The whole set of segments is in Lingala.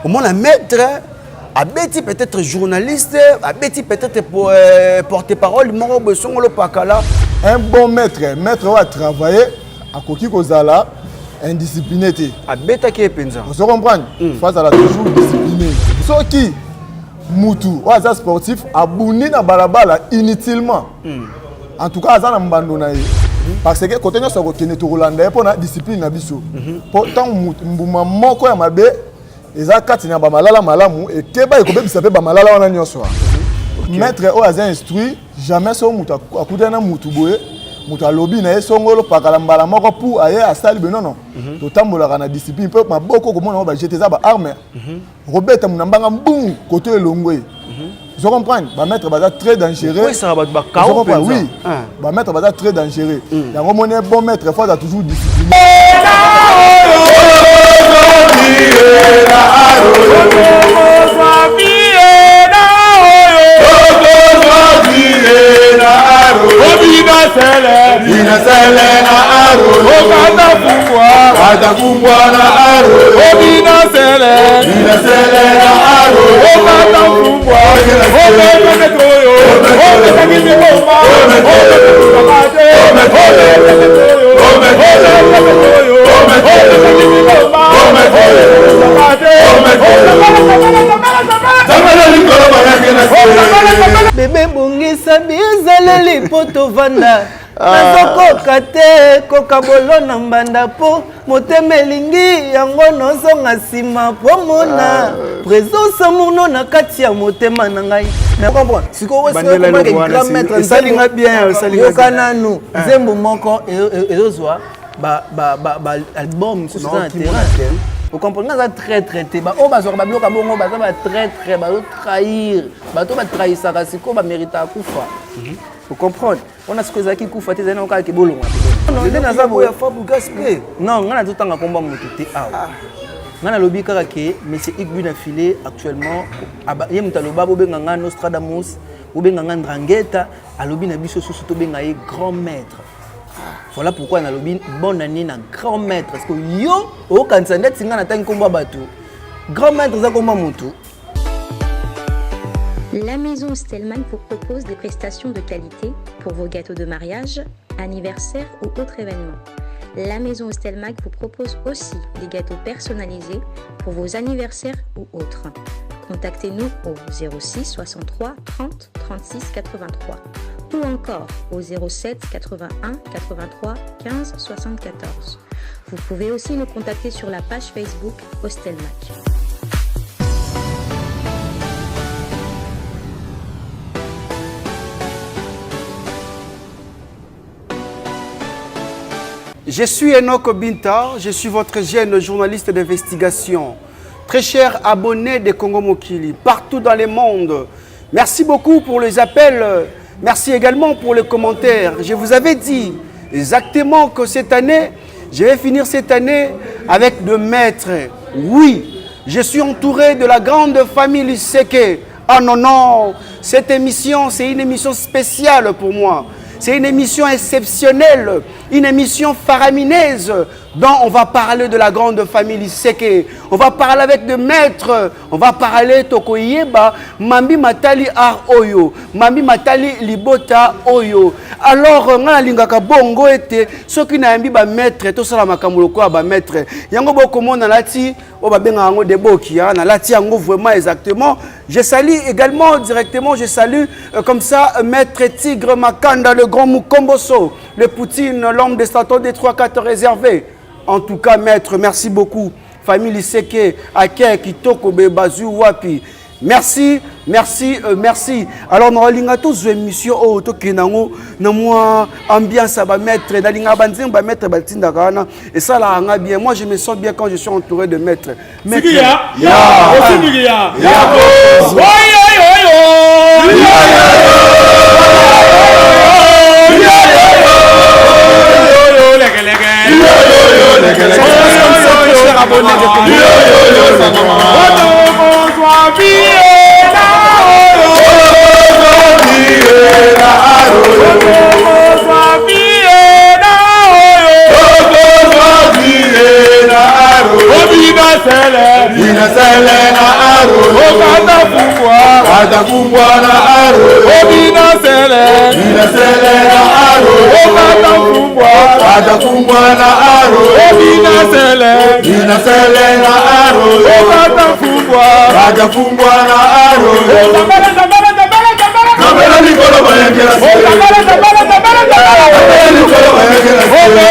Au moins, la maître, Abeti peut-être journaliste, Abeti peut-être porte-parole, un bon maître va travailler à Koki Kozala, indiscipliné. Abeta qui est penza. Vous comprenez? Face à la toujours discipliné. Ce qui, Moutou, ou sportif, abouni na balabala inutilement. En tout cas, ça n'a pas abandonné. Parce que quand on a sorti de Rolanda, pour la discipline na biso. Pourtant, mbuma moko ya mabe. Les akati na bamalala malamu et keba ekobe bisape bamalala wana nyonso. Maître o aza instruit jamais so mutu akutana mutu boye mutu alobi na esongolo pakala mbala moko pour aye asali benono. To tambola na discipline pe maboko komona ba jeter za ba arme. Robert munambanga mbungu côté elongwe. Vous comprenez? Ba maître baza très dangereux. Oui, ça va ba kao. Oui. Ba maître baza très dangereux. Yango moné bon maître faut da toujours discipliné. Bébé bongisa bizaleli poto vanda nazoko kate kokabolo na mbanda po motema elingi yango nozonga nsima po mona présence mono na kati ya motema na ngai na comprendre siko wesi ko grand maître salinga bien salinga yokananu nzembo moko ezozwa ba album sur un terrain. Vous comprenez, ça très traité. Oh, bah, sur Babylon, Kabongo, bah, ça va très, bah, trahir. Bah, tout va trahir ça, c'est quoi, bah, mérite à Koufa. Vous comprenez? On a ce que Zaki Koufa, t'es un cas qui est bolon. Non, on a pour gaspiller. Non, on a tout le temps à combat, mon côté. On a lobby karaké, mais c'est Igbun affilé actuellement. Il y a un lobby, Benganga, Nostradamus, Benganga, Drangheta, à lobby, Nabiso, Sosoto, Bengaye, grand maître. Voilà pourquoi on a lobby bonne année na grand maître parce que yo au kansanet singa na tangi komba batu grand maître za komba mutu. La maison Stelman vous propose des prestations de qualité pour vos gâteaux de mariage, anniversaire ou autres événements. La maison Stelman vous propose aussi des gâteaux personnalisés pour vos anniversaires ou autres. Contactez-nous au 06 63 30 36 83 ou encore au 07 81 83 15 74. Vous pouvez aussi nous contacter sur la page Facebook Hostelmac. Je suis Enoch Binta, je suis votre jeune journaliste d'investigation. Très chers abonnés de Congo Mokili, partout dans le monde, merci beaucoup pour les appels. Merci également pour les commentaires. Je vous avais dit exactement que cette année, je vais finir cette année avec deux maîtres. Oui, je suis entouré de la grande famille Seke. Ah non, non, cette émission, c'est une émission spéciale pour moi. C'est une émission exceptionnelle, une émission faramineuse dont on va parler de la grande famille Seke. On va parler avec des maîtres, on va parler Tokoyeba, Mambi Matali Ar Oyo, Mambi Matali Libota Oyo. Alors, on a lingaka bongo ete, ceux qui n'ont pas maître, tout ça la makamuloko ba maître. Yango boko mona lati, o ba benga ngo deboki, na lati yango vraiment exactement. Je salue également directement, je salue comme ça maître Tigre Makanda, le grand Mukomboso, le Poutine, l'homme des statuts des 3-4 réservés. En tout cas, maître, merci beaucoup. Famille Seke, Ake, Kitoko, Bebazu, Wapi. Merci, merci, merci. Alors, nous avons tous une émission où ambiance à mettre, et ça, là, bien. Moi, je me sens bien quand je suis entouré de maîtres. Sele Atakumbwa na aro. Obina sele na aro. Atakumbwa na aro. Obina sele na aro. Atakumbwa na aro. Kamera nikolo bayekela sele. Kamera nikolo bayekela sele.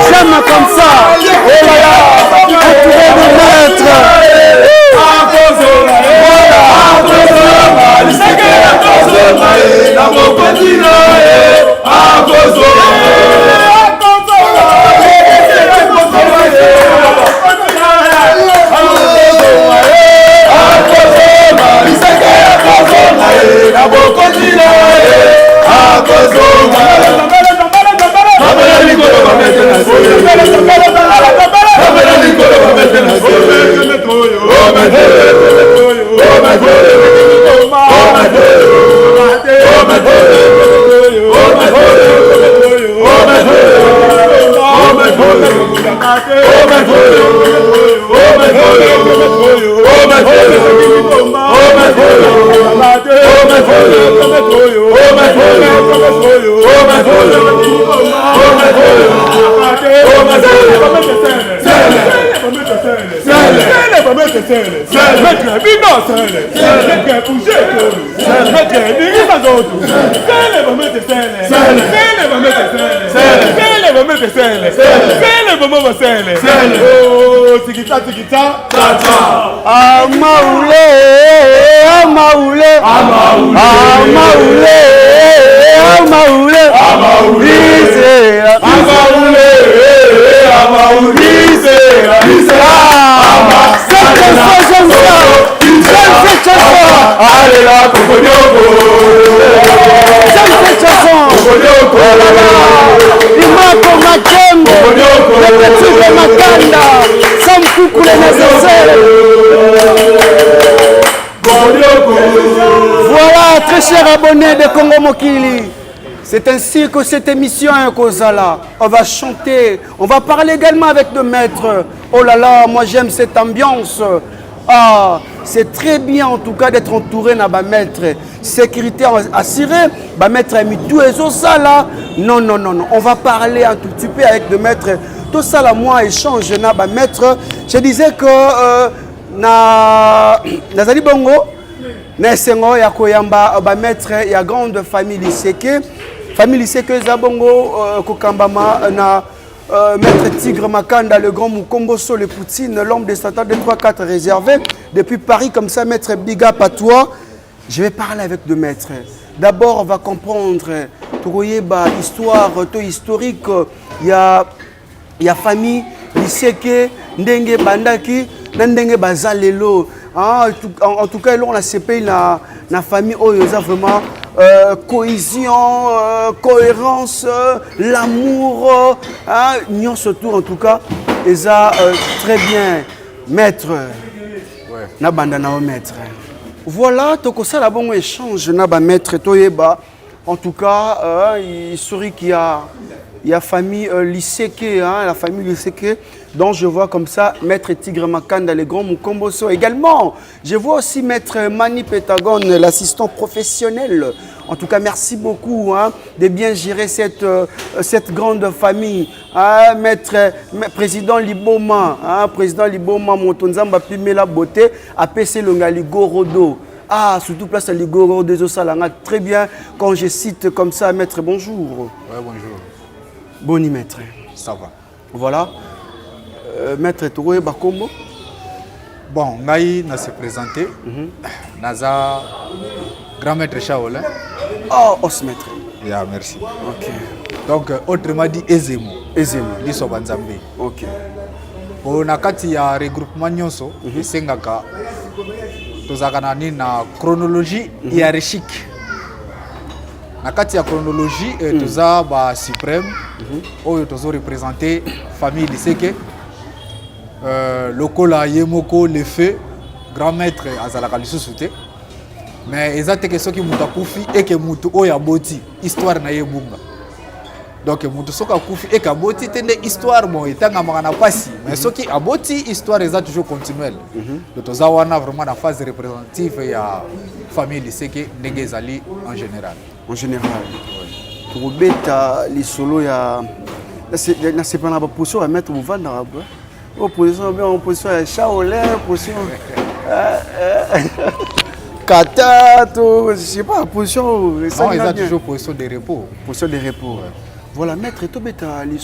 J'aime comme ça. Oh là là, entouré de maîtres. Voilà, très chers abonnés de Congo Mokili. C'est ainsi que cette émission est Kozala. On va chanter, on va parler également avec le maître. Oh là là, moi j'aime cette ambiance. Ah, c'est très bien en tout cas d'être entouré d'un maître. Sécurité assurée, maître a mis tout et ça là. Non, non, non, non. On va parler un tout petit peu avec le maître. Tout ça là, moi, échange na maître. Je disais que Nazali Bongo, Nesengo, ya koyamba maître, il y a grande famille lycée. Famille lycée que Zabongo, Kokambama, Maître Tigre Makanda, le grand Mukomboso, le Poutine, l'homme des Satan de 3-4 réservé. Depuis Paris, comme ça, Maître Biga Patois. Je vais parler avec le maître. D'abord, on va comprendre Touroyeba, histoire, historique. Il y a famille, lycée, Ndenge Bandaki, Ndenge Bazalelo. En tout cas, on a CP, la famille, oh, il y a vraiment. Cohésion, cohérence, l'amour, union surtout en tout cas, et ça très bien, maître, na bandana au maître. Voilà, donc ça la bon échange na ba maître toyeba. En tout cas, historique il y a famille lycée la famille lycée dont je vois comme ça maître Tigre Makanda, les grands Mukomboso également. Je vois aussi maître Mani Pétagone, l'assistant professionnel. En tout cas, merci beaucoup de bien gérer cette grande famille. Président Liboma, président Liboma, Motonzamba Pimela Beauté, APC Longali Gorodo. Ah, surtout place à Ligoro, des Osalanga. Très bien. Quand je cite comme ça, maître, bonjour. Ouais, bonjour. Boni, maître. Ça va. Voilà. Maître Touré Bakombo. Bon, Ngai n'a se présenté. Naza, grand maître Shaolin. Oh, os maître. Yeah, merci. Ok. Donc, autrement dit, Ezemo. Ezemo. Liso Banzambe. Ok. Pour nakati ya regroupement nyonso, esengaka tozaka na nini na chronologie hiérarchique. Nakati ya chronologie toza ba suprême oyo tozo représenter famille Liseke. Lokola Yemoko le feu grand maître azalaka lisusu te. Mais ezate ke soki mutu akufi et que mutu oyo aboti histoire na yebunga. Donc mutu soka kufi et kaboti tende histoire bon etanga makana pasi mais soki aboti histoire eza toujours continuelle. Donc toza wana vraiment na phase représentative ya famille Liseke ndenge ezali en général. En général. Tobeta lisolo ya na c'est pas na position à mettre buvanda ba. Opposition bien opposition ya Shaolin, opposition Kata, je sais pas, position. Non, ils ont toujours position de repos. Position de repos. Voilà, maître, tout bêta, il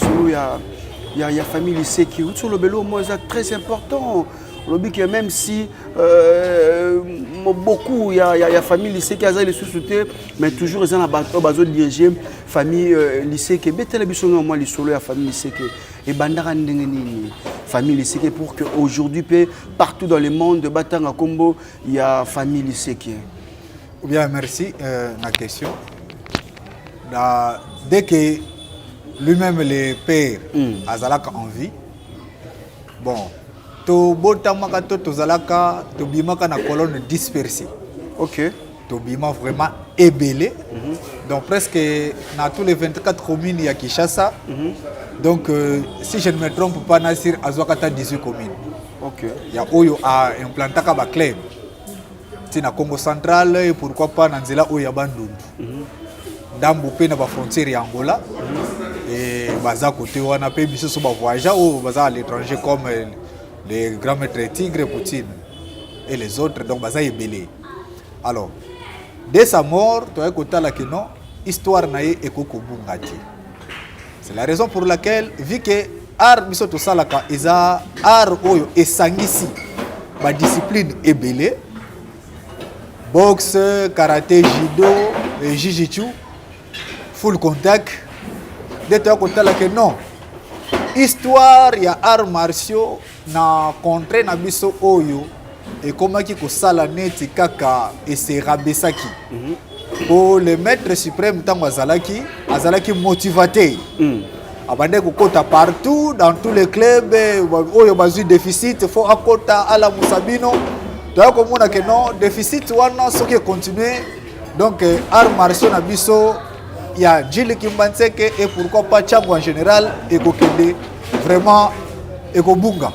y a famille lycée qui est sur le vélo, moi, c'est très important. Le but que même si beaucoup, il y a famille lycée qui a les sous-soutés, mais toujours ils ont besoin de diriger famille lycée qui est bête la biso moi les solo la famille lycée qui et bandara ndengeni famille lycée qui pour que aujourd'hui partout dans le monde de Batanga Combo il y a famille lycée qui bien merci la question dès que lui-même le père azalaka en vie bon to botamaka to tozalaka to bimaka na colonne dispersée. OK. To bima vraiment ébélé. Donc presque dans tous les 24 communes il y a Kinshasa. Donc si je ne me trompe pas Nassir azwakata 18 communes. OK. Il y a oyo a implantaka ba club. C'est na Congo central et pourquoi pas na nzela oyo ya Bandundu. Ndambo pe na ba frontière ya Angola. Et baza côté wana pe biso so ba voyageurs ou baza à l'étranger comme les grands maîtres Tigre, Poutine et les autres, donc Baza est belé. Alors, dès sa mort, tu as écouté la non, histoire naïe et kokobungati. C'est la raison pour laquelle, vu que art biso to salaka, eza art oyo et sangisi, ma discipline est belé, boxe, karaté, judo, jiu-jitsu, full contact. Dès tu as écouté la non. Histoire ya arts martiaux na contre na biso oyo et comment ki ko sala neti kaka et se rabesaki pour le maître suprême tango azalaki motivateur abande ko kota partout dans tous les clubs oyo bazui déficit faut akota ala musabino to ko mona que non déficit wana soki continuer donc arts martiaux na biso il y a Djili Kimbanseke et pourquoi pas Tchango en général et Kokende vraiment et Kobunga.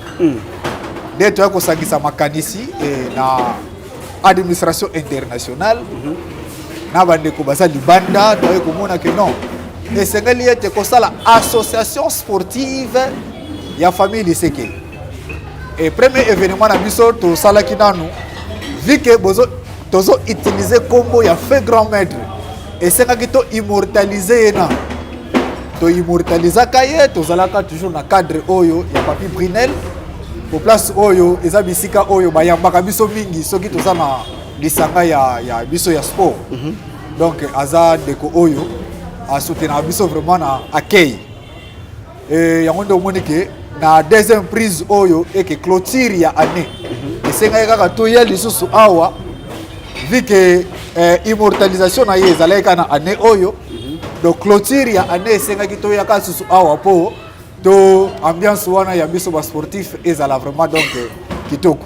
Dès que tu as sa makanisi et la administration internationale, na bande ko basa libanda to ko mona que non. Et c'est lié te ko sala association sportive ya famille Liseke. Et premier événement na biso to sala kinanu vu que bozo tozo utiliser combo ya fait grand maître. Et c'est quand tu immortaliser na to immortaliser kaye to zalaka toujours na cadre oyo ya papi Brunel au place oyo eza bisika oyo bayambaka biso mingi soki to na lisanga ya biso ya sport. Donc aza deko oyo a soutenir biso vraiment na accueil et yango ndo monike na deuxième prise oyo et que clôture ya année et c'est kaka to ya lisusu awa vu que immortalisation na yezaleka na année oyo donc clôture ya année sengaki to yaka susu awa po to ambiance wana ya biso ba sportif ezala vraiment donc kitoko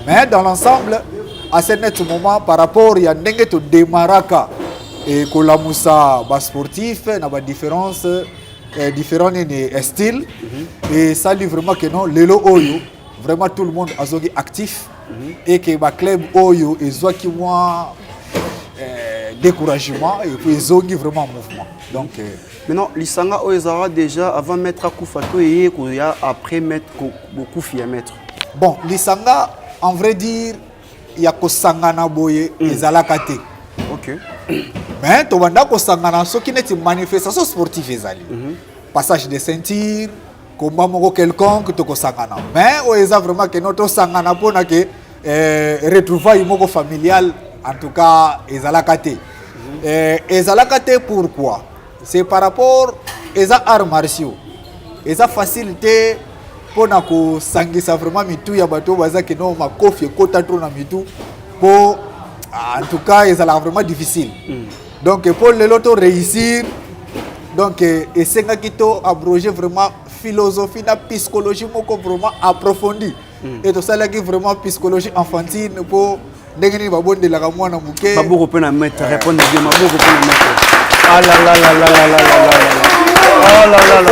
mais dans l'ensemble à ce net moment par rapport ya ndenge to demaraka et kolamusa ba sportif na ba différence différents styles et ça dit vraiment que non lelo oyo vraiment tout le monde azogi actif et que ba club oyo ezwaki moi découragement et puis ezongi vraiment mouvement donc maintenant lisanga oezara déjà avant mettre Koufato et après mettre beaucoup à mettre bon lisanga en vrai dire ya kosangana boye ezalaka te. OK. Mais to banda kosangana soki neti manifestation sportive ezali. Passage de ceinture, combat moko quelconque to kosangana. Mais o eza vraiment que notre sangana pona que retrouvailles moko familial en tout cas ezalaka te. Ezalaka te pourquoi? C'est par rapport aux arts martiaux. Eza facilité pour na ko sangisa vraiment mitu ya bato baza que non makofi kota trop na mitu pour en tout cas ezala vraiment difficile. Donc pour le loto réussir donc esenga kito abroger vraiment philosophie na psychologie moko vraiment approfondie. Et tout ça là qui vraiment psychologie enfantine pour ndengeni babonde la mwana muke Baboko pe na mettre répondre bien Baboko pe na mettre. Ah là là là là là là là là. Oh là là là.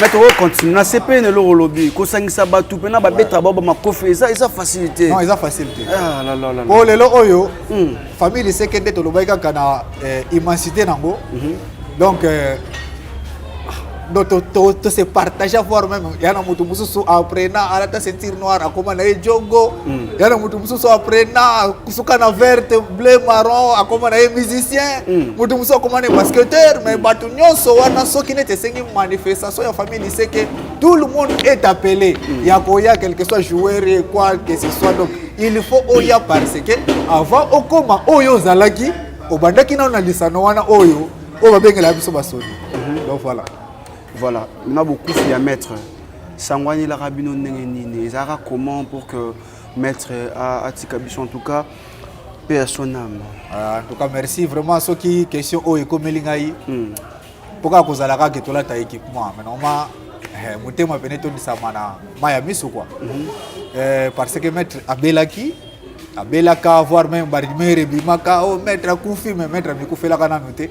Maître, on continue. Na CP ne lo lobby. Ko sangisa batu pe na ba beta ba ma kofi ça facilité. Non, ça facilité. Ah là là là. Pour le lo oyo famille c'est que to lobaika kana immensité nango. Donc to se partager voir même yana mutu mususu aprena arata sentir noir akoma na jongo yana mutu mususu aprena kusuka na verte bleu marron akoma na musicien mutu mususu akoma na basketteur mais batu nyonso wana soki nete sengi manifestation ya famille c'est que tout le monde est appelé ya koya quel que soit joueur et quoi que ce soit. Donc il faut oya parce que avant okoma oyo zalaki obandaki na na lisano wana oyo o babengela biso basoni. Donc voilà. Voilà, on a beaucoup fait à mettre. Sangwani la rabino nengeni, Zara comment pour que mettre à Tikabiso en tout cas paix à son âme. En tout cas merci vraiment ceux qui question o ekomelingai. Pourquoi cause la ka que tola ta équipement mais normalement mutema peneto ni samana maya miso quoi. Parce que mettre abelaka voir même barimere bimaka o mettre kufi mais mettre mikufela kana noté.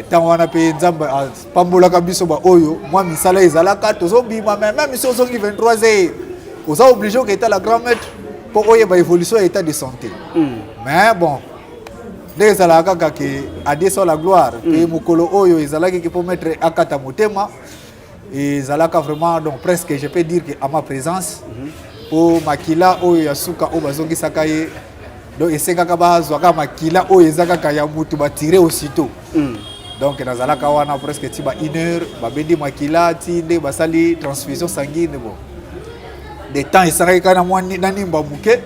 Tant wana pe nzamba pambola kabiso ba oyo moi misala ezalaka tozo bima même si ozongi 23h oza obligé que état la grand maître pour oye ba évolution état de santé. Mais bon dès ezalaka ka ke adesso la gloire que mukolo oyo ezalaki que pour mettre akata motema ezalaka vraiment donc presque je peux dire que à ma présence pour makila oyo yasuka o bazongi sakaye. Donc esenga bazwaka makila oyo ezaka kaya mutu ba tirer aussitôt. Donc nazalaka wana presque tiba 1 heure babendi makila tinde basali transfusion sanguine bon. Des temps esaka kana mwani nani mbamuke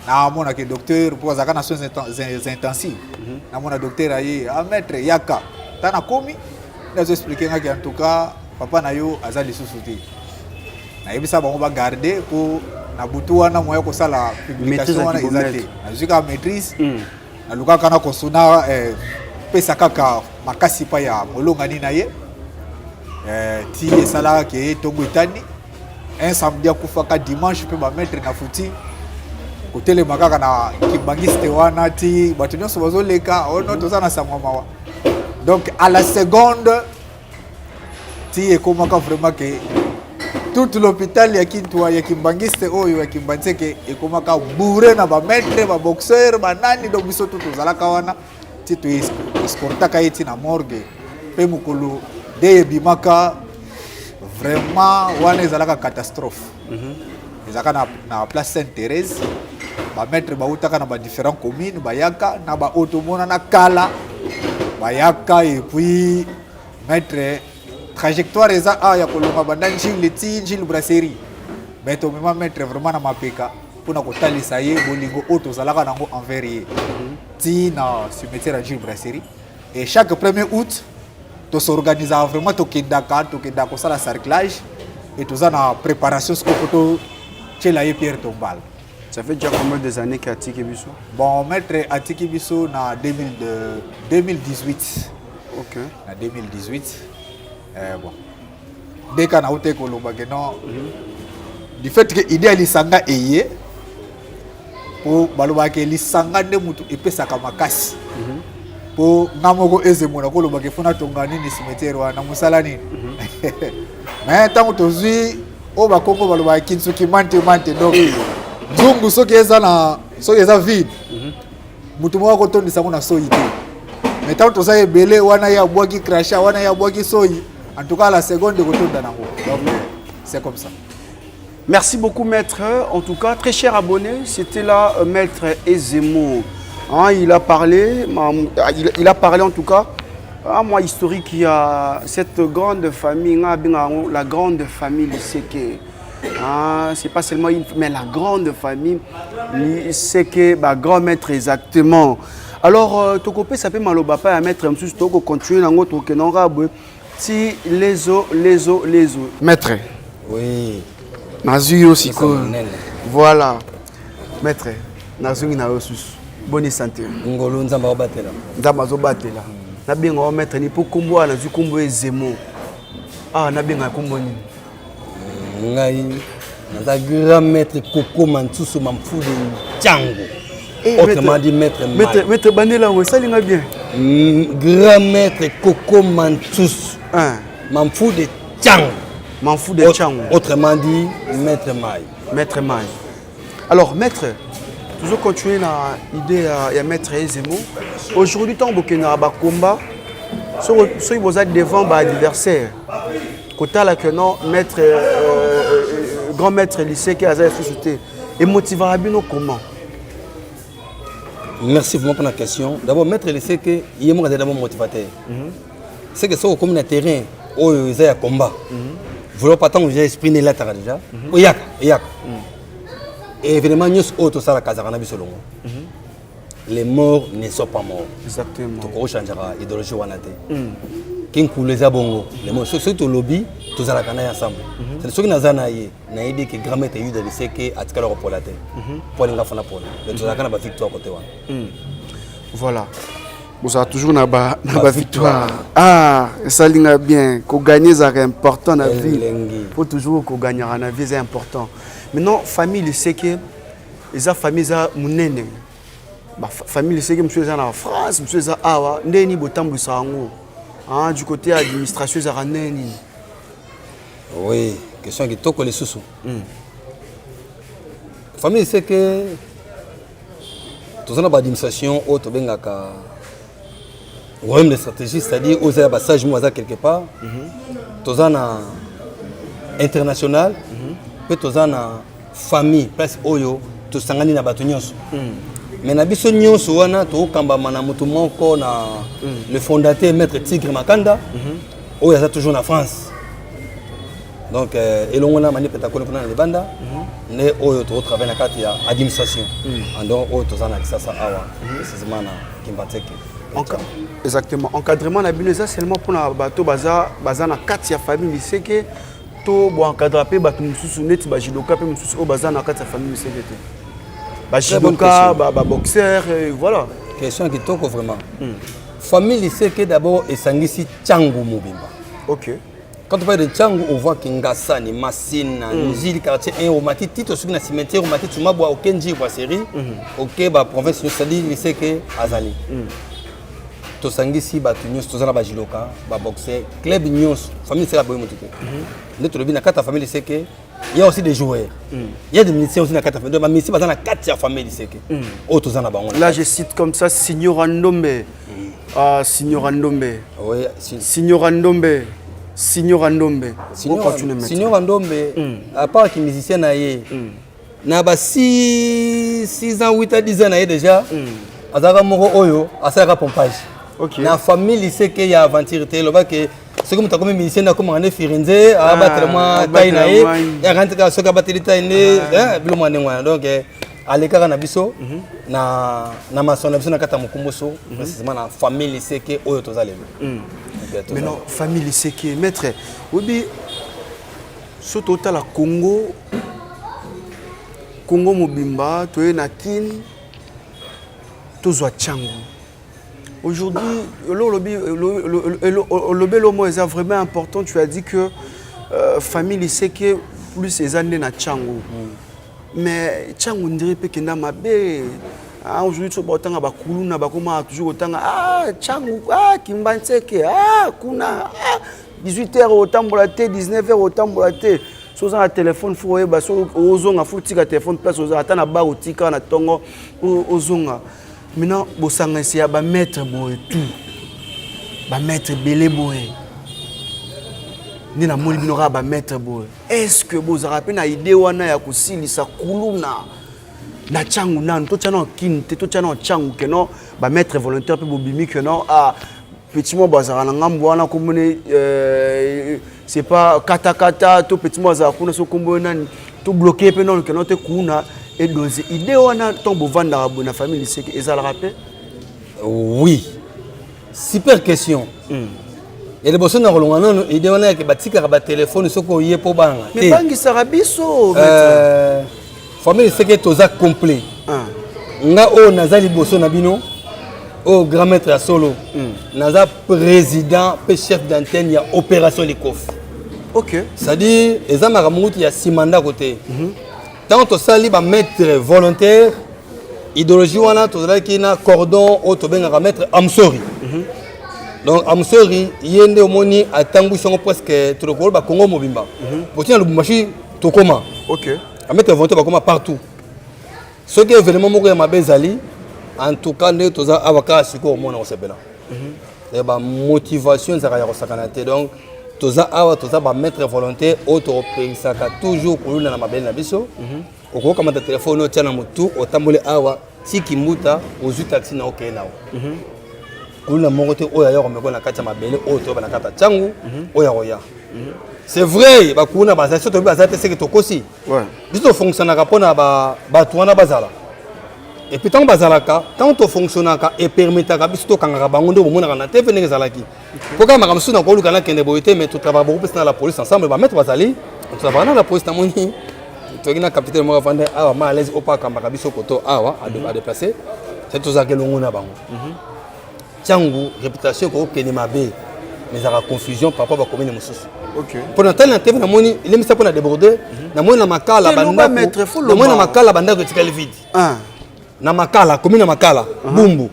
na mona ke docteur pour zaka na soins intensives. Na mona docteur ayi a maître yaka tana komi nazo expliquer ngaki en tout cas papa na yo azali susuti. Na yebisa bango ba garder pour na butu wana moya ko sala publication wana ezate na zuka maîtrise na luka kana ko suna pesa kaka makasi pa ya molonga ni na ye ti esala ke tongo itani un samedi akufaka dimanche pe ba mettre na futi ko tele makaka na kibangiste wana ti batu nyonso bazoleka ono tozana sangwa mawa. Donc à la seconde ti ekomaka vraiment que tout l'hôpital ya Kintua ya Kimbangiste oyo ya Kimbanseke ekomaka bourré na ba maître ba boxeur ba nani do biso tout zalaka wana ti to escortaka eti na morgue pe mukulu de bimaka vraiment wana ezalaka catastrophe. Ezaka na place Sainte-Thérèse ba maître ba utaka na ba différentes communes ba yaka na ba automona na kala ba yaka et puis maître trajectoire eza ya kolonga bandani Gilles Brasserie mais to mema mettre vraiment na mapeka pona ko talisa ye bolingo auto zalaka nango envers ye ti na cimetière à Gilles Brasserie et chaque 1er août to s'organise vraiment to kindaka ko sala cerclage et to za na préparation skopoto tchela ye Pierre Tombal. Ça fait déjà combien des années qu'à Tikibiso? Bon maître à Tikibiso na 2018. OK. Na 2018. Bon. Dès qu'on a été colombé, non. Du fait que l'idée lisanga eye pour baloba ke lisanga de mutu epesa kamakasi. Pour namoko ezemona koloba ke funa tongani ni cimetière wana musala nini. Mais tant que tozui o ba Kongo baloba kinsuki mante donc zungu soki eza vide. Mutu moko tondisa mona soyi te. Mais tant que tozaye belé wana ya bwaki crasha wana ya bwaki soyi. En tout cas, la seconde de retour dans donc c'est comme ça. Merci beaucoup, maître. En tout cas, très cher abonné, c'était là maître Ezemo. Hein, il a parlé en tout cas, moi historique, il y a cette grande famille, la grande famille Liseke. Ah, c'est pas seulement une, mais la grande famille Liseke, grand maître exactement. Alors, Tokopé, ça peut mal au papa à mettre un sous Toko continuer dans notre kenon rabou. Si les os. Maître. Oui. Nazu aussi quoi. Voilà. Maître, Nazu na osus. Bonne santé. Ngolo nzamba obatela. Nzamba zobatela. Na benga maître ni pour kombo na zu kombo Ezemo. Ah, na benga kombo ni. Ngai naza grand maître Koko Mantsusu Mamfude Tchango. Autrement dit maître Mai. Maître Bandela ouais, ça linga bien. Grand maître Koko Mantsusu. Mamfude Tchango. Mamfude Tchango. Autrement dit maître Mai. Maître Mai. Alors maître, toujours continuer na idée ya maître Ezemo. Aujourd'hui tant bokena ba combat. So vous êtes devant ba adversaire. Kota la que non maître grand maître lycée qui a fait et motivera bien comment. Merci vraiment pour la question. D'abord maître lycée que il est moi d'abord motivateur. C'est que ça comme un terrain où il y a combat. Vous pas tant que j'ai exprimé là déjà. Oyak. Et évidemment nous autres ça la casa na biso longo. Les morts ne sont pas morts. Exactement. Donc on changera idéologie wanate. Kin kuleza bongo. Les morts surtout lobby tous à la canaille ensemble. C'est ce qui nous a naïe. Naïe dit que grand maître eu de lycée que à tirer pour la terre. Pour les enfants pour. Mais tous à la canaille victoire côté wan. Voilà. Vous avez toujours na victoire. Ah, ça linga bien. Qu'on gagne ça c'est important dans la vie. Faut toujours qu'on gagne dans la vie c'est important. Maintenant famille lycée que les familles ça munene. Famille lycée que monsieur ça en France, monsieur ça awa ndeni botambu sango. Ah, du côté administration ça raneni. Oui, question qui toque les sous. Famille c'est que tous on a l'administration autre bengaka royaume de stratégie, c'est-à-dire aux abassage moi quelque part. Tous on a international, puis tous on a famille presque oyo tous sangani na bato nyonso. Mais na biso nyonso wana to kamba mana mutu moko na le fondateur maître Tigre Makanda oyo a toujours en France. Donc elongona mani peta ko na libanda ne oyo to travailler na kati ya administration ando oyo to zana kisasa awa précisément na Kimbateke. Exactement, encadrement na bino ça seulement pour na bato baza na kati ya famille c'est que to bo encadrer pe bato mususu neti ba jidoka pe mususu o baza na kati ya famille c'est que ba jidoka ba boxeur voilà. Question qui toko vraiment. Famille c'est que d'abord esangisi Tchango Mobimba. OK. Quand on parle de Tchango, on voit Kingasani, Massina, Nzili, quartier 1, au Mati, titre sur le cimetière, au Mati, tu m'as bois au Kenji, ou à série, ok, bah, province, nous sali, lycée que Azali. To sangisi, bah, tu nyos, tu zana bajiloka, bah, boxer, club nyos, famille, c'est la boye motique. Nous, tu le dis, dans quatre familles, lycée que, il y a aussi des joueurs. Il y a des miliciens aussi dans quatre familles. Mais ici, bah, dans quatre familles, lycée que, oh, tu zana bangon. Là, je cite comme ça, Signor Ndombe. Ah, Signor Ndombe. Oui, Signor Ndombe. Signor Ndombe. Signor Ndombe, à part qu'il est musicien, il a 6 ans, 8 ans, 10 ans déjà. Il a un pompage. Dans la famille, il sait qu'il y a aventure. C'est comme tu as comme musicien, comme un Firenze, à battre moi, Taïnaï, il y a un qui a battu les Taïnaï, donc à l'écart, Nabiso, na maçon, na Katamukumboso, précisément dans la famille, il sait qu'il y a un mais non, famille lycée qui est maître. Oui, ce total à Congo Mobimba, tu es Nakin, tu es Tchango. Aujourd'hui, le mot est vraiment important. Tu as dit que famille lycée qui est plus les années na Tchango. Mais Tchango on dirait que n'a ma bé. Aujourd'hui, tu as toujours autant Tchango, Kimbanseke, Kuna, 18h au Tambolate, 19h au Tambolate. Si vous avez un téléphone, il faut que vous ayez un téléphone, place aux attentes à bas au tika, à tongo, aux zonga. Maintenant, vous avez un maître boy tout. Un maître belé boy. Ni na moni binora ba maître boy. Est-ce que vous avez rappelé na idée wana ya kusilisa kuluna na changu nan to chana kinte to chana changu que non ba maître volontaire pe bobimi que non ah petit mo bazara na ngambo wana komone c'est pas kata to petit mo bazara kuna so kombo nani to bloquer pe non que non te kuna et doser idée wana tombe vendre na famille c'est que ezala rappel. Oui. Super question. Et les personnes ont dit que batika ba téléphone soko yé po banga. Mais bangi sarabiso famille c'est que toza complet. Nga o nazali boso na bino o grand maître à solo. Naza président pe chef d'antenne ya opération Likof. OK. C'est-à-dire ezama ramuti ya simanda côté. Tant to sali ba maître volontaire idéologie wana tozala ki na cordon o to benga maître Amsori. Donc Amsori yende omoni atangu songo presque tout le Congo ba Congo mobimba. Potina lubumbashi to koma. OK. A mettre volonté ba koma partout. Ce qui est événement moko ya mabezali en tout cas ne toza avaka siko mona osebela. Et ba motivation za ya kosakana te donc toza awa toza ba maître volontaire o to pesaka toujours kuluna na mabele na biso. Oko kama ta téléphone o tiana mutu o tambole awa tiki muta ozu taxi na OK nao. Kuluna mongote oya ya komeko na kati ya mabele o to ba na kata changu oya oya. C'est vrai ba kuna ba ça to ba ça c'est que to kosi. Ouais. Biso fonctionne ka pona ba tuana bazala. Et puis tant bazalaka tant to fonctionne ka et permettre ka biso to kanga bango ndo bomona na te venir zalaki. Pourquoi makamusu na ko luka na kende boité mais tout travail beaucoup na la police ensemble ba mettre bazali. On travaille na la police na moni. Tokina capitaine mo vande awa ma à l'aise opa kamba biso koto awa a déplacer. C'est tout ça que l'on a bango. Tiangu réputation ko keni mabe mais ça a confusion par rapport à commune mususu. OK. Pendant tant na TV na moni il est mis ça pour na déborder na moni na makala banda. Na moni na makala banda ko tikali vide. Na makala commune na makala bumbu.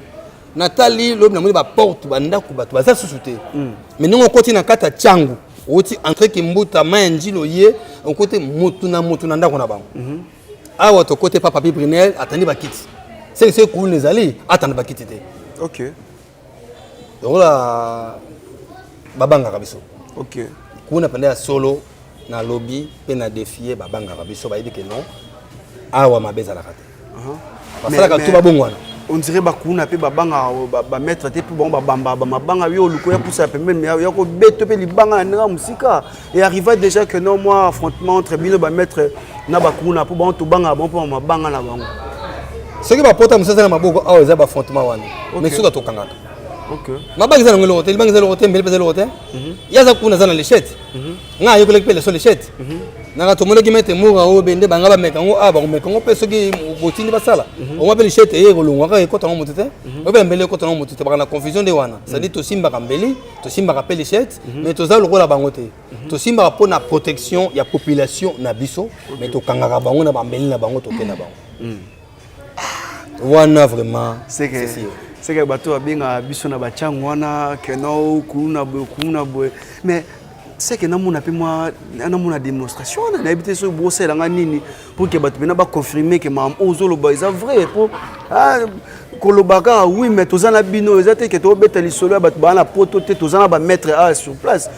Natali lobi na moni ba porte banda ko batu baza susute. Mais nous on continue na kata Tiangu. Oti entre kimbuta manjilo ye on côté motu na ndako na bango. Awa to côté papa Bibrinel atandi bakiti. C'est cool les ali atandi bakiti te. OK. Ola babanga kabiso. OK. Kuna pende ya solo na lobby pe na défier babanga kabiso ba yebike non. Awa mabeza la kate. Parce que tout ba bongwana. On dirait bakuna pe babanga ba mettre te pour bon babamba ba mabanga yo luko ya poussa pe même ya ko beto pe libanga na musika et arriva déjà que non moi affrontement entre bino ba mettre na bakuna pour bon to banga bon pour mabanga na bango. Ce qui va porter musasa na maboko awa za ba affrontement wana. Mais suka to kangaka. OK. Mabanga za ngelo hotel banga za hotel mbele za hotel. Yaza kuna za na lechette. Nga yo kolek pe le lechette. Na to mona ki mete mura o bende banga ba mekango aba ko mekango pe soki botini basala. On appelle lechette e kolongwa ka ekota no mutete. O be mbele ekota no mutete baka na confusion de wana. Ça dit to simba ka mbeli, to simba ka pe lechette, mais to za lokola bango te. To simba pour na protection ya population na biso, mais to kangaka bango na bambeli na bango to ke na bango. Wana vraiment c'est que bato abinga biso na bachangu wana que non kuna boy mais c'est que namuna pe moi namuna démonstration na habité so bosser nga nini pour que bato bena ba confirmer que mam ozolo ba c'est vrai pour kolobaka oui mais tozana bino ezate que to beta lisolo bato bana poto te tozana ba mettre sur place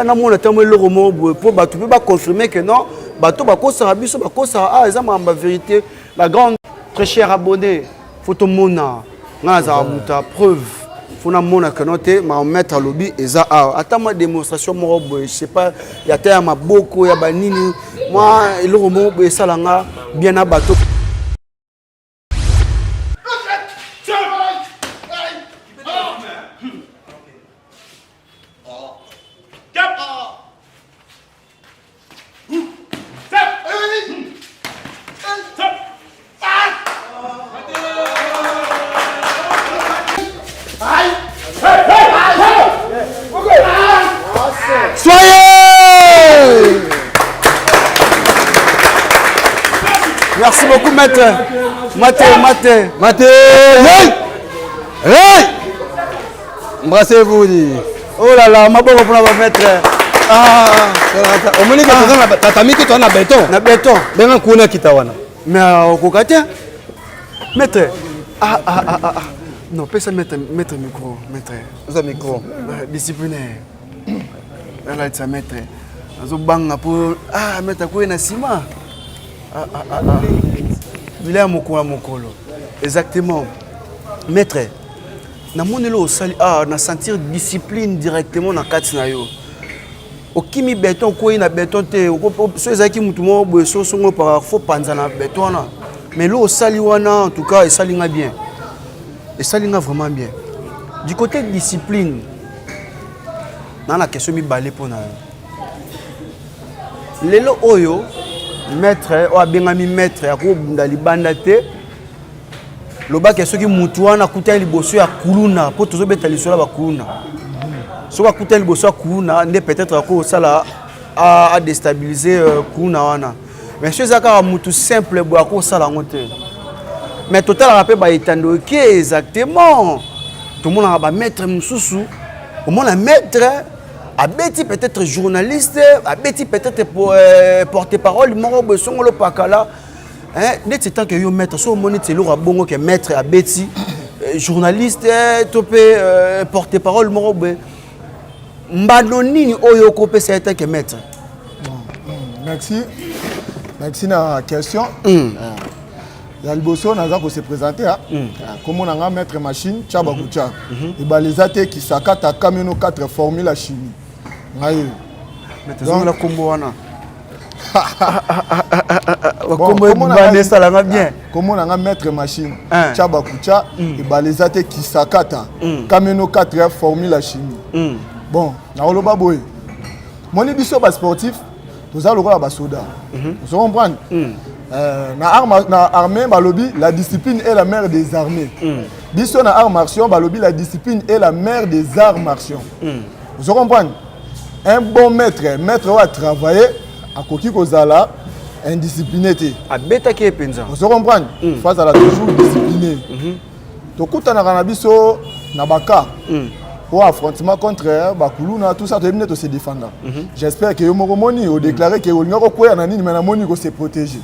namuna tamo le romo pour bato ba confirmer que non bato ba ko sara biso ba ko sara eza ma vérité la grande très cher abonné photo mona ngaza abuta preuve fona mona que noté ma mettre à lobby eza ata ma démonstration mo je sais pas ya ta maboko ya banini moi le romo be salanga bien na bato Merci beaucoup, maître. Maté. Hey! Embrassez-vous. Oh là là, ma bonne pour la maître. On m'a dit que t'as mis que tu as un béton. Na béton. Ben un coup na kitawana. Mais au kokate. Maître. Non, pas ça maître micro, maître. Ça micro. Disciplinaire. Là ça maître. azobanga po maître ko na sima bila mokolo exactement maître na monelo osali na sentir discipline directement na kati na yo okimi béton ko na béton te so ezaki mutu mo boso songo par faut panza na béton na mais lo osali wana en tout cas esalinga bien esalinga vraiment bien du côté de discipline na la question mi balé pona lelo oyo maître o abengami maître ya ko bunda libanda te loba ke soki mutu wana kuta liboso ya kuluna po tozo beta lisola ba kuluna soki kuta liboso ya kuluna nde peut-être ko sala a déstabiliser kuluna wana mais ceux aka mutu simple bo ko sala ngote mais total rappel ba itando ki exactement tout le monde ba maître mususu au moins la maître abeti peut-être journaliste abeti peut-être porte-parole moko besongo lo pakala dès ce temps que yo maître so moni telo ra bongo que maître abeti journaliste topé porte-parole moko be mbano nini oyo ko pesa eta que maître. Merci na question. Ya liboso naza ko se présenter comme on a maître machine Tchaba Koucha et balizate qui sakata kamiono 4 formule la chimie. Ngai donc la combo wana combo bane sala bien comme on a maître machine Tchaba Koucha et balizate qui sakata kamiono 4 formule la chimie. Bon na oloba boy moni biso ba sportif tous a lokola ba soda vous comprenez. Na armée balobi la discipline est la mère des armées. Biso na arts martiaux balobi la discipline est la mère des arts martiaux. Vous comprenez? Un bon maître va travailler à koki kozala indiscipliné te. A beta ke penza. Vous comprenez? Face à la toujours discipliné. To kuta na biso na baka. Au affrontement contre Bakuluna, tout ça, tu se défendre. J'espère que Yomoromoni a déclaré que Olingako Koya Nani, mais Namoni se protéger.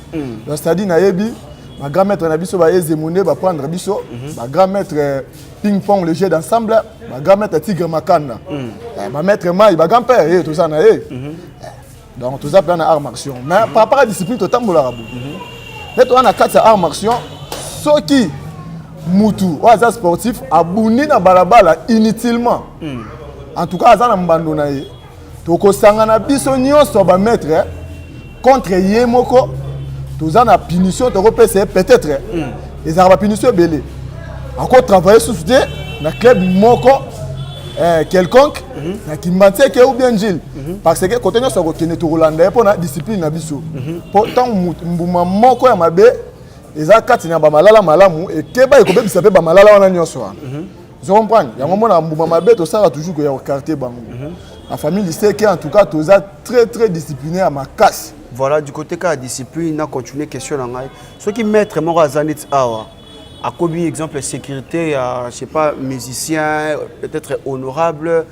C'est-à-dire, Nayebi, ma grand-maître Nabiso va Ezemone, va prendre Biso, ma grand-maître ping-pong, le jeu d'ensemble, ma grand-maître Tigre Makana, ma maître Maï, ma grand-père, tout ça, Naye. Donc, tout ça, c'est un art martial. Mais par rapport à la discipline, tout le temps, mais toi, on a 4 arts martiaux, ce qui mutu waza sportif abuni na balabala inutilement en tout cas azana mbando na ye toko sangana biso nyonso ba maître contre ye moko tozana punition toko pese peut-être ezara ba punition belé encore travailler sous na club moko quelconque na kimbanse ke ou bien Gilles parce que côté nyonso ko kene to Rolanda pour na discipline na biso pourtant mbuma moko ya mabe eza kati na ba malala malamu et keba ekobebisa pe ba malala wana nyonso wana. Vous comprenez? Yango mona mbuma mabe to sala toujours que ya quartier bango. La famille sait que en tout cas toza très discipliné à ma casse. Voilà du côté ka discipline na continuer question na ngai. Ceux qui maître moko azanit awa. A combien exemple sécurité je sais pas musicien peut-être honorable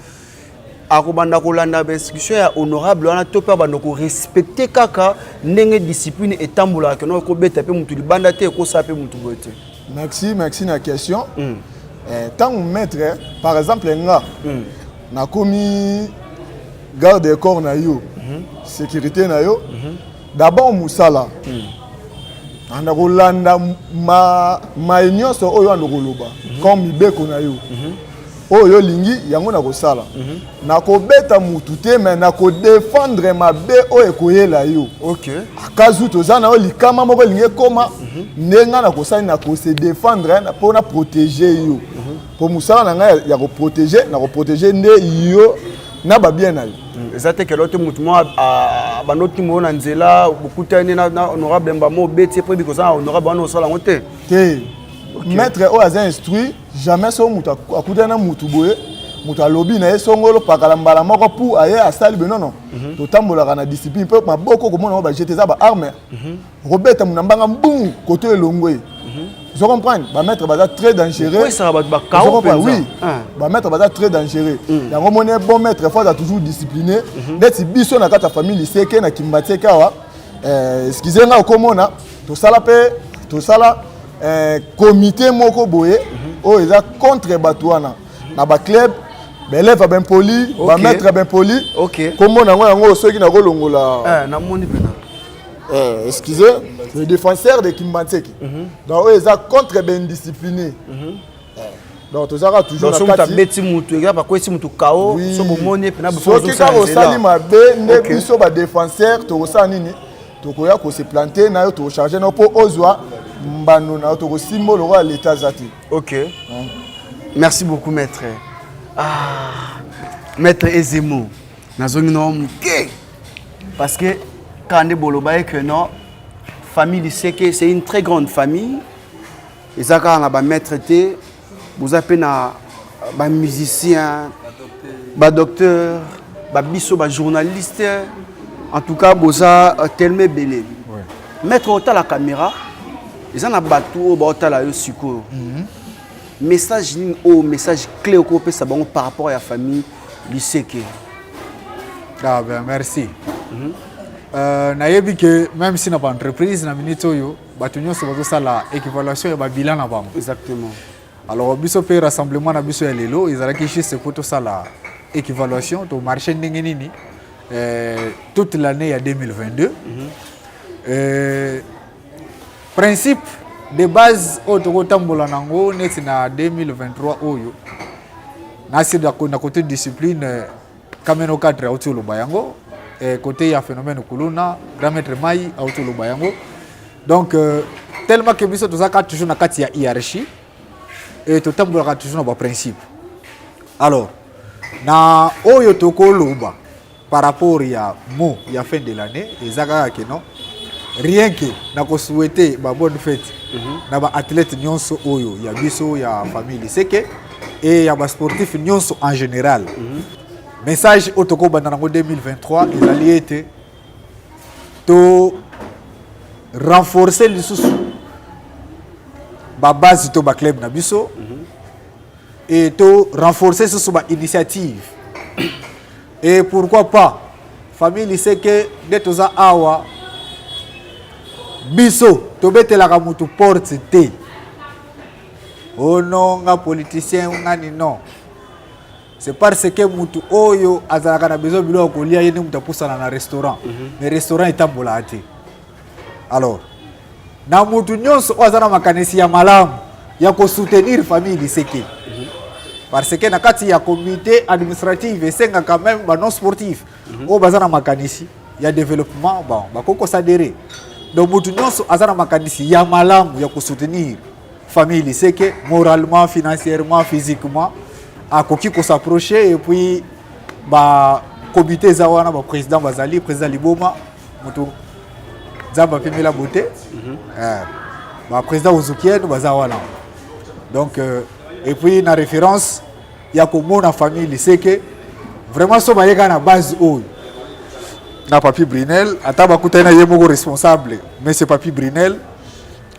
akobanda kolanda instruction ya honorable wana topa bandoko respecter kaka ndenge discipline etambola que no ko beta pe mutu libanda te ko sa pe mutu bote. Merci na question. Tant maître par exemple nga na komi garde de corps na yo sécurité na yo d'abord musala anda kolanda ma nyonso oyo andokoloba comme ibeko na yo oyo lingi yango na kosala na kobeta mutu te mais na ko défendre mabe oyo koyela yo. OK. Akazu tozana o likama moko lingi koma nenga na kosala na ko se défendre na pour na protéger yo. Pour musala na nga ya ko protéger nde yo na ba bien na yo. Ezate ke lote mutu mo banoti mo na nzela bokutani na honorable mbamo beti pe biko za honorable wana osala ngote. Te. Okay. Maître o aza instruit jamais so mutu akutana mutu boye mutu alobi na esongolo pakala mbala moko pour aye asali benono to tambola na discipline pe maboko komona ba jeter za ba arme robeta munambanga mbungu côté elongwe. Vous comprenez? Ba maître baza très dangereux. Oui, ça va ba kao. Oui. Ba maître baza très dangereux. Yango mone bon maître faut toujours discipliné. D'être biso na kata famille seke na kimbateka wa excusez nga komona to sala pe to sala comité moko boye o eza contre batouana na ba club élève ben poli, ba maître ben poli. OK. Comment nango yango ceux qui na kolongola. Na moni pena. Excusez, le défenseur de Kimbantseki. Donc eux ils contre ben discipliné. Donc tous ça toujours na kati. Beti mutu ega ba kwesi mutu KO, so bomoni pena ba so ki ka osali mabe ne biso ba défenseur to sa nini. To koya ko se planter na yo to charger na po ozwa mbano na to ko symbole roi l'état zati. OK. Merci beaucoup maître. Maître Ezemo. Nazongi no muke. Parce que quand on boloba que non famille c'est que c'est une très grande famille. Et ça quand on va maître té vous appelez na ba musicien, ba docteur, ba biso ba journaliste. En tout cas boza tellement belé. Mettre au la caméra, ils en a battu au bota la yo siko. Message au message clé au copé ça bon par rapport à la famille Liseke. Ah ben merci. Nayebi que même si na pas entreprise na minito yo batunyo so bazo sala évaluation ya ba bilan na bango. Exactement. Alors biso pe rassemblement na biso ya lelo ils allaient juste pour tout ça la évaluation to marché ndenge nini toute l'année ya 2022. Principe de base au tambola nango next na 2023 oyo na c'est na côté discipline kameno 4 auto lo bayango côté ya phénomène kuluna grand maître mai auto lo bayango donc tellement que biso tozaka toujours na kati ya hiérarchie et to tambola toujours na ba principe. Alors na oyo tokoloba par rapport ya mot ya fin de l'année ezaka que non rien que na ko souhaiter ba bonne fête na ba athlète nyonso oyo ya biso ya famille c'est que et ya ba sportif nyonso en général. Message otoko banda nango 2023 les alliés étaient to renforcer les sous ba base to ba club na biso et to renforcer sous ba initiative. Et pourquoi pas famille c'est que de toza awa biso to betelaka mutu porte te oh non nga politicien ngani non c'est parce que mutu oyo azalaka na besoin bilo kolia yene mutu apusana na restaurant mais restaurant etambola te. Alors na mutu nyonso azana makanisi ya malamu ya ko soutenir famille seke parce que na kati ya comité administratif esenga quand même ba non sportif o bazana makanisi ya développement bon bakoko s'adhérer. Donc mutu nyonso azana makanisi ya malamu ya ko soutenir famille seke moralement, financièrement, physiquement akoki ko s'approcher et puis ba comité zawana ba président bazali président Liboma mutu zamba pemela la beauté ba président Ouzoukienne bazawana. Donc et puis na référence ya ko mona famille c'est que vraiment so bayeka na base oyo na Papi Brinel ataba kutana yemoko responsable mais c'est Papi Brinel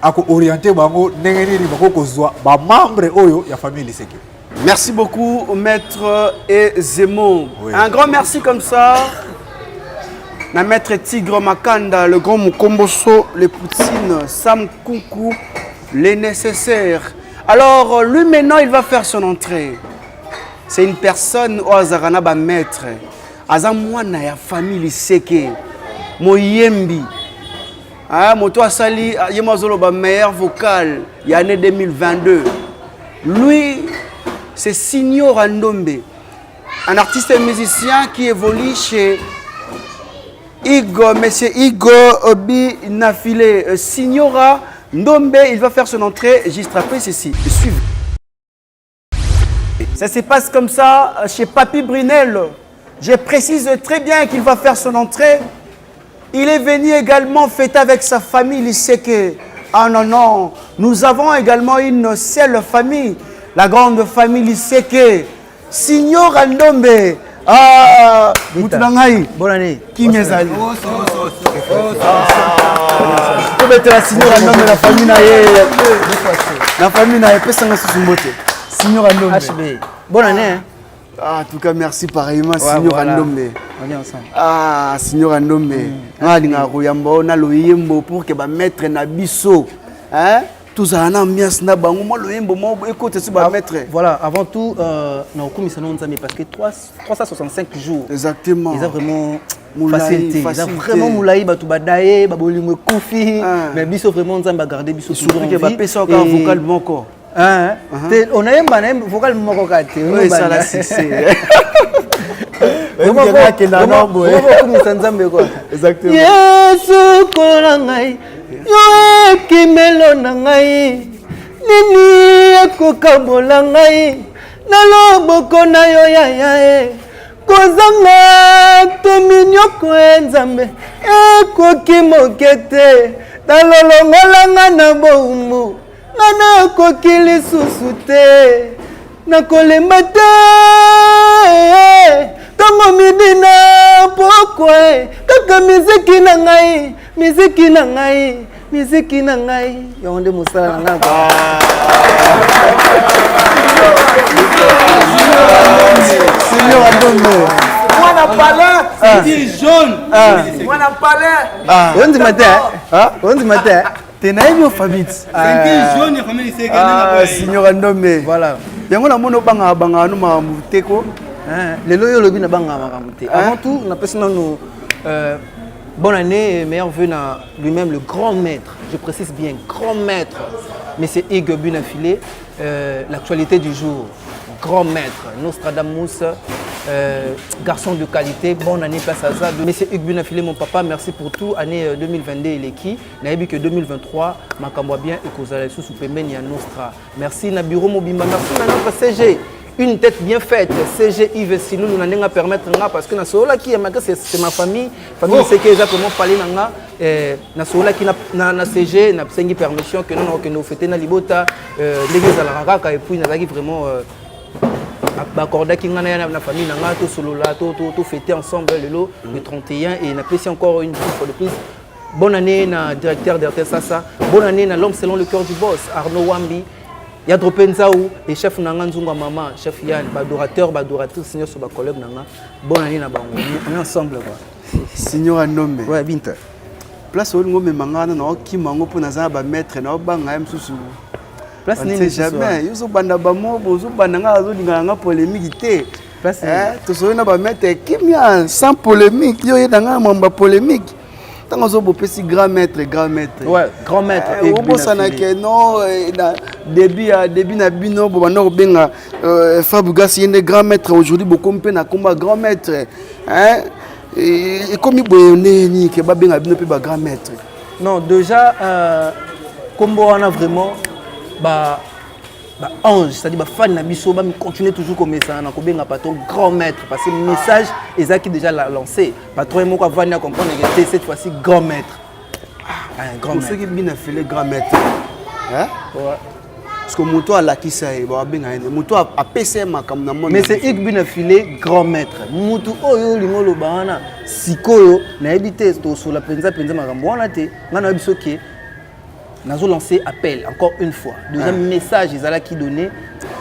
ako orienter bango ndenge nini bako kozwa ba membre oyo ya famille c'est que. Merci beaucoup maître Ezemo. Oui. Un grand merci comme ça. Na maître Tigre Makanda, le grand Mukomboso, le Poutine, Sam Koukou, les nécessaires. Alors lui maintenant il va faire son entrée. C'est une personne au Azarana ba maître. Azamwana ya famille seke. Moyembi. Ah moto asali yemazolo ba meilleur vocal ya année 2022. Lui c'est Signora Ndombe, un artiste et musicien qui évolue chez Monsieur Igo Obi Nafile. Signora Ndombe, il va faire son entrée juste après ceci. Suivez. Ça se passe comme ça chez Papi Brinel. Je précise très bien qu'il va faire son entrée. Il est venu également fêter avec sa famille. Il sait que, ah non, non, nous avons également une seule famille. La grande famille Seke, Signor Ndombe, ah, Moutounangaï, bonne année. Qui m'est allé? Pour mettre la Signor Ndombe, la famille naïe, la famille naïe, peut s'en sous mbote. Signor Ndombe. HB, bonne année. Ah, en tout cas, merci pareillement, Signor Ndombe. On est ensemble. Ah, Signor Ndombe. Ah, l'inga royambo, na loyembo pour que ba mettre na biso, hein? Tous en ambiance na bango moi loyembo mo écoute c'est ba maître. Voilà, avant tout na okomisa non nzambe parce que 365 jours. Exactement. Ils ont vraiment Moulaï, facilité. Ils ont vraiment moulaï batu badaye, babolingo kufi, mais biso vraiment nzambe garder biso toujours en vie. Surtout que ba pesa encore vocal moko. Hein? On a un vocal moko kate. Oui, ça la succès. Exactement. Yesu kolangai, yo kimelo nangai, nini ekokabola ngai, naloboko na yo yaya kozanga tominyoko enzambe, ekoki mokete, talolongolanga na boumbu, ngana ekoki lisusu te, nakolemba te. Tango midina pokwe kaka miziki na ngai miziki na ngai yonde musala na ngai Seigneur Adonne moi na palais c'est jaune moi na palais on dit matin tenaïbi au fabit c'est jaune ya famille c'est Seigneur Adonne voilà yango na mono banga no ma muteko. Avant tout, bonne année et meilleurs vœux à lui-même, le grand maître, je précise bien, grand maître, M. Hugues Bunafilé, l'actualité du jour, grand maître, Nostradamus, garçon de qualité, bonne année, place à ça. M. Hugues Bunafilé, mon papa, merci pour tout, année 2022, il est qui? Naïbi que 2023, ma cambois bien et Kozala sous Pemeni à Nostra. Merci, Nabiro Mobimba, merci à notre CG. Une tête bien faite, CG Yves Sinou nous n'allons pas permettre parce que Nasola qui c'est ma famille c'est que exactement parler nanga Nasola qui na CG n'a pas permission que nous fêter na libota l'église à la raka et puis n'a vraiment accorder qui na famille nanga tout solo là tout fêter ensemble le 31 et n'a pas encore une fois de plus. Bonne année na directeur d'RT Sasa, bonne année na l'homme selon le cœur du boss Arnaud Wambi. Il y a Dropenzaou, les chefs Nanga Nzunga Mama, chef Yann, badorateur, Seigneur sur ma collègue Nanga. Bonne année Nabango. On est ensemble quoi. Seigneur Anome. Ouais, Binta. Place où nous mangana na qui mango pour naza ba maître na banga m susu. Place n'est jamais. Yo zo banda ba mo bozo banda nga zo dinga nga polémique té. Place to so na ba maître kimia sans polémique yo yedanga mamba polémique. Tant que vous avez grand maître. Ouais, grand maître. Vous savez que non, début na bino, vous benga Fabougas il est grand maître aujourd'hui, beaucoup de na combat grand maître. Hein? Et comme il boyonné ni que ba benga bino pe ba grand maître. Non, déjà comme on a vraiment ange, c'est-à-dire fan na biso ba continuer toujours comme ça na ko benga patron grand maître parce que le message Isaac déjà l'a lancé patron moko va comprendre que cette fois-ci grand maître. Un grand maître. Ceux qui bien fait le grand maître. Hein? Ouais. Parce que moto a la qui ça ba benga moto a PCM comme na monde. Mais c'est Hugues Bunafilé grand maître. Moto oyo lingolo bana sikoyo na habité to sur la penza makambo wana te ngana biso ke nous avons lancé appel encore une fois. Deuxième message, ils allaient qui donner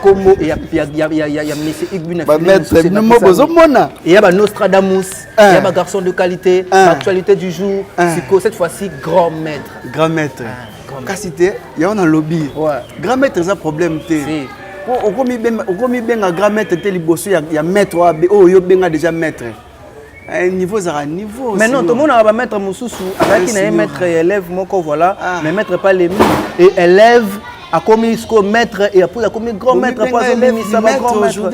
comme il y a monsieur Hugues Bunafilé. Il y a Nostradamus, il y a garçon de qualité, l'actualité du jour. Cette fois-ci, grand maître. Grand maître. Cassité, il y a un lobby. Grand maître, c'est un problème. Au premier bien grand maître, il y a maître, il y a déjà maître. Niveau ça niveau. Mais non, tout le monde va mettre Moussoussou. Avec un maître et élève, voilà. Mais maître pas les mêmes. Et élève a commis ce maître et après a commis grand maître. Pas élève, ça va grand maître.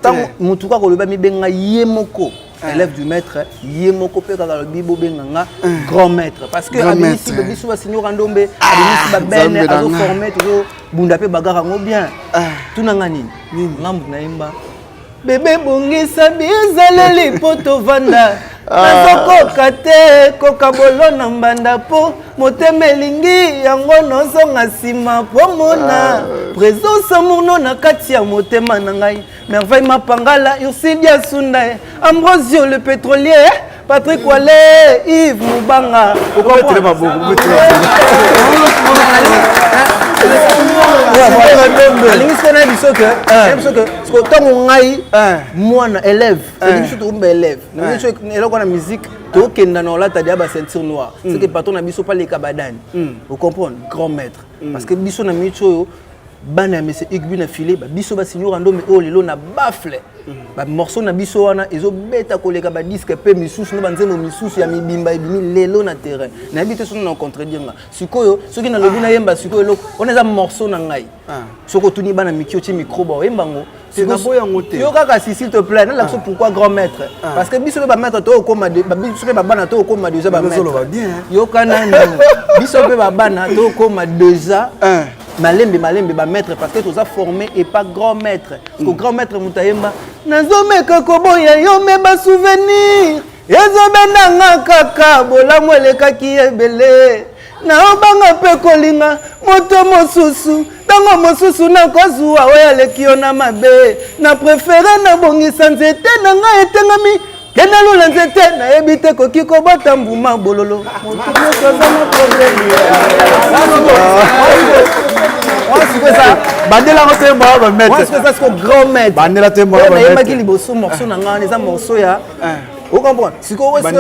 Tant mon tout cas, on le va benga yemoko. Élève du maître, yemoko pe kaka le bibo benga grand maître. Parce que ici le biso va Seigneur Ndombe, ici va ben azo former toujours bunda pe bagara ngo bien. Tout nanga nini? Ngambu na imba. Bébé bongisa bizaleli poto vanda nazokoka te kokabolo na mbanda po motema elingi yango nozonga nsima po mona présence mono na kati ya motema na ngai merveille mapangala Ursidia Sunda Ambrosio le pétrolier Patrick Wale Yves Mubanga alingi sikoyo na biso ke siko ntango ngai mwana élève alingi biso tokumba élève na biso eloko na musique tokenda na olata dia ba ceinture noire c'est que patron na biso pa leka badani vous comprenez grand maître parce que biso na micho oyo bana monsieur Igbi na filé ba biso ba signor ando mais o lelo na bafle ba morceau na biso wana ezo beta koleka ba disque pe misusu no banzemo misusu ya mibimba ebimi lelo na terrain na habite so na contredire nga sikoyo soki na lobi na yemba sikoyo loko on eza morceau na ngai soko tuni bana mikio ti micro ba yembango c'est na boya ngote yo kaka s'il te plaît na la pourquoi grand maître parce que biso ba maître to koma de ba biso ba bana to koma déjà ba maître yo kana biso pe ba bana to koma déjà malembe ba maître parce que tu as formé et pas grand maître parce que grand maître mutayemba nazomeka koboya yo me ba souvenir ezobenanga kaka bolamu elekaki ebele na obanga pe kolinga moto mosusu tango mosusu na kozwa oyo aleki yo na mabe na préféré na bongisa nzete na ngai etengami kenda lula nzete nayebi te koki kobota mbuma bololo moto nyonso aza na problème ça bandela ko te mo ba maître moi c'est ça grand maître bandela te mo ba maître yemaki liboso morceau na ngani eza morceau ya vous comprenez siko wese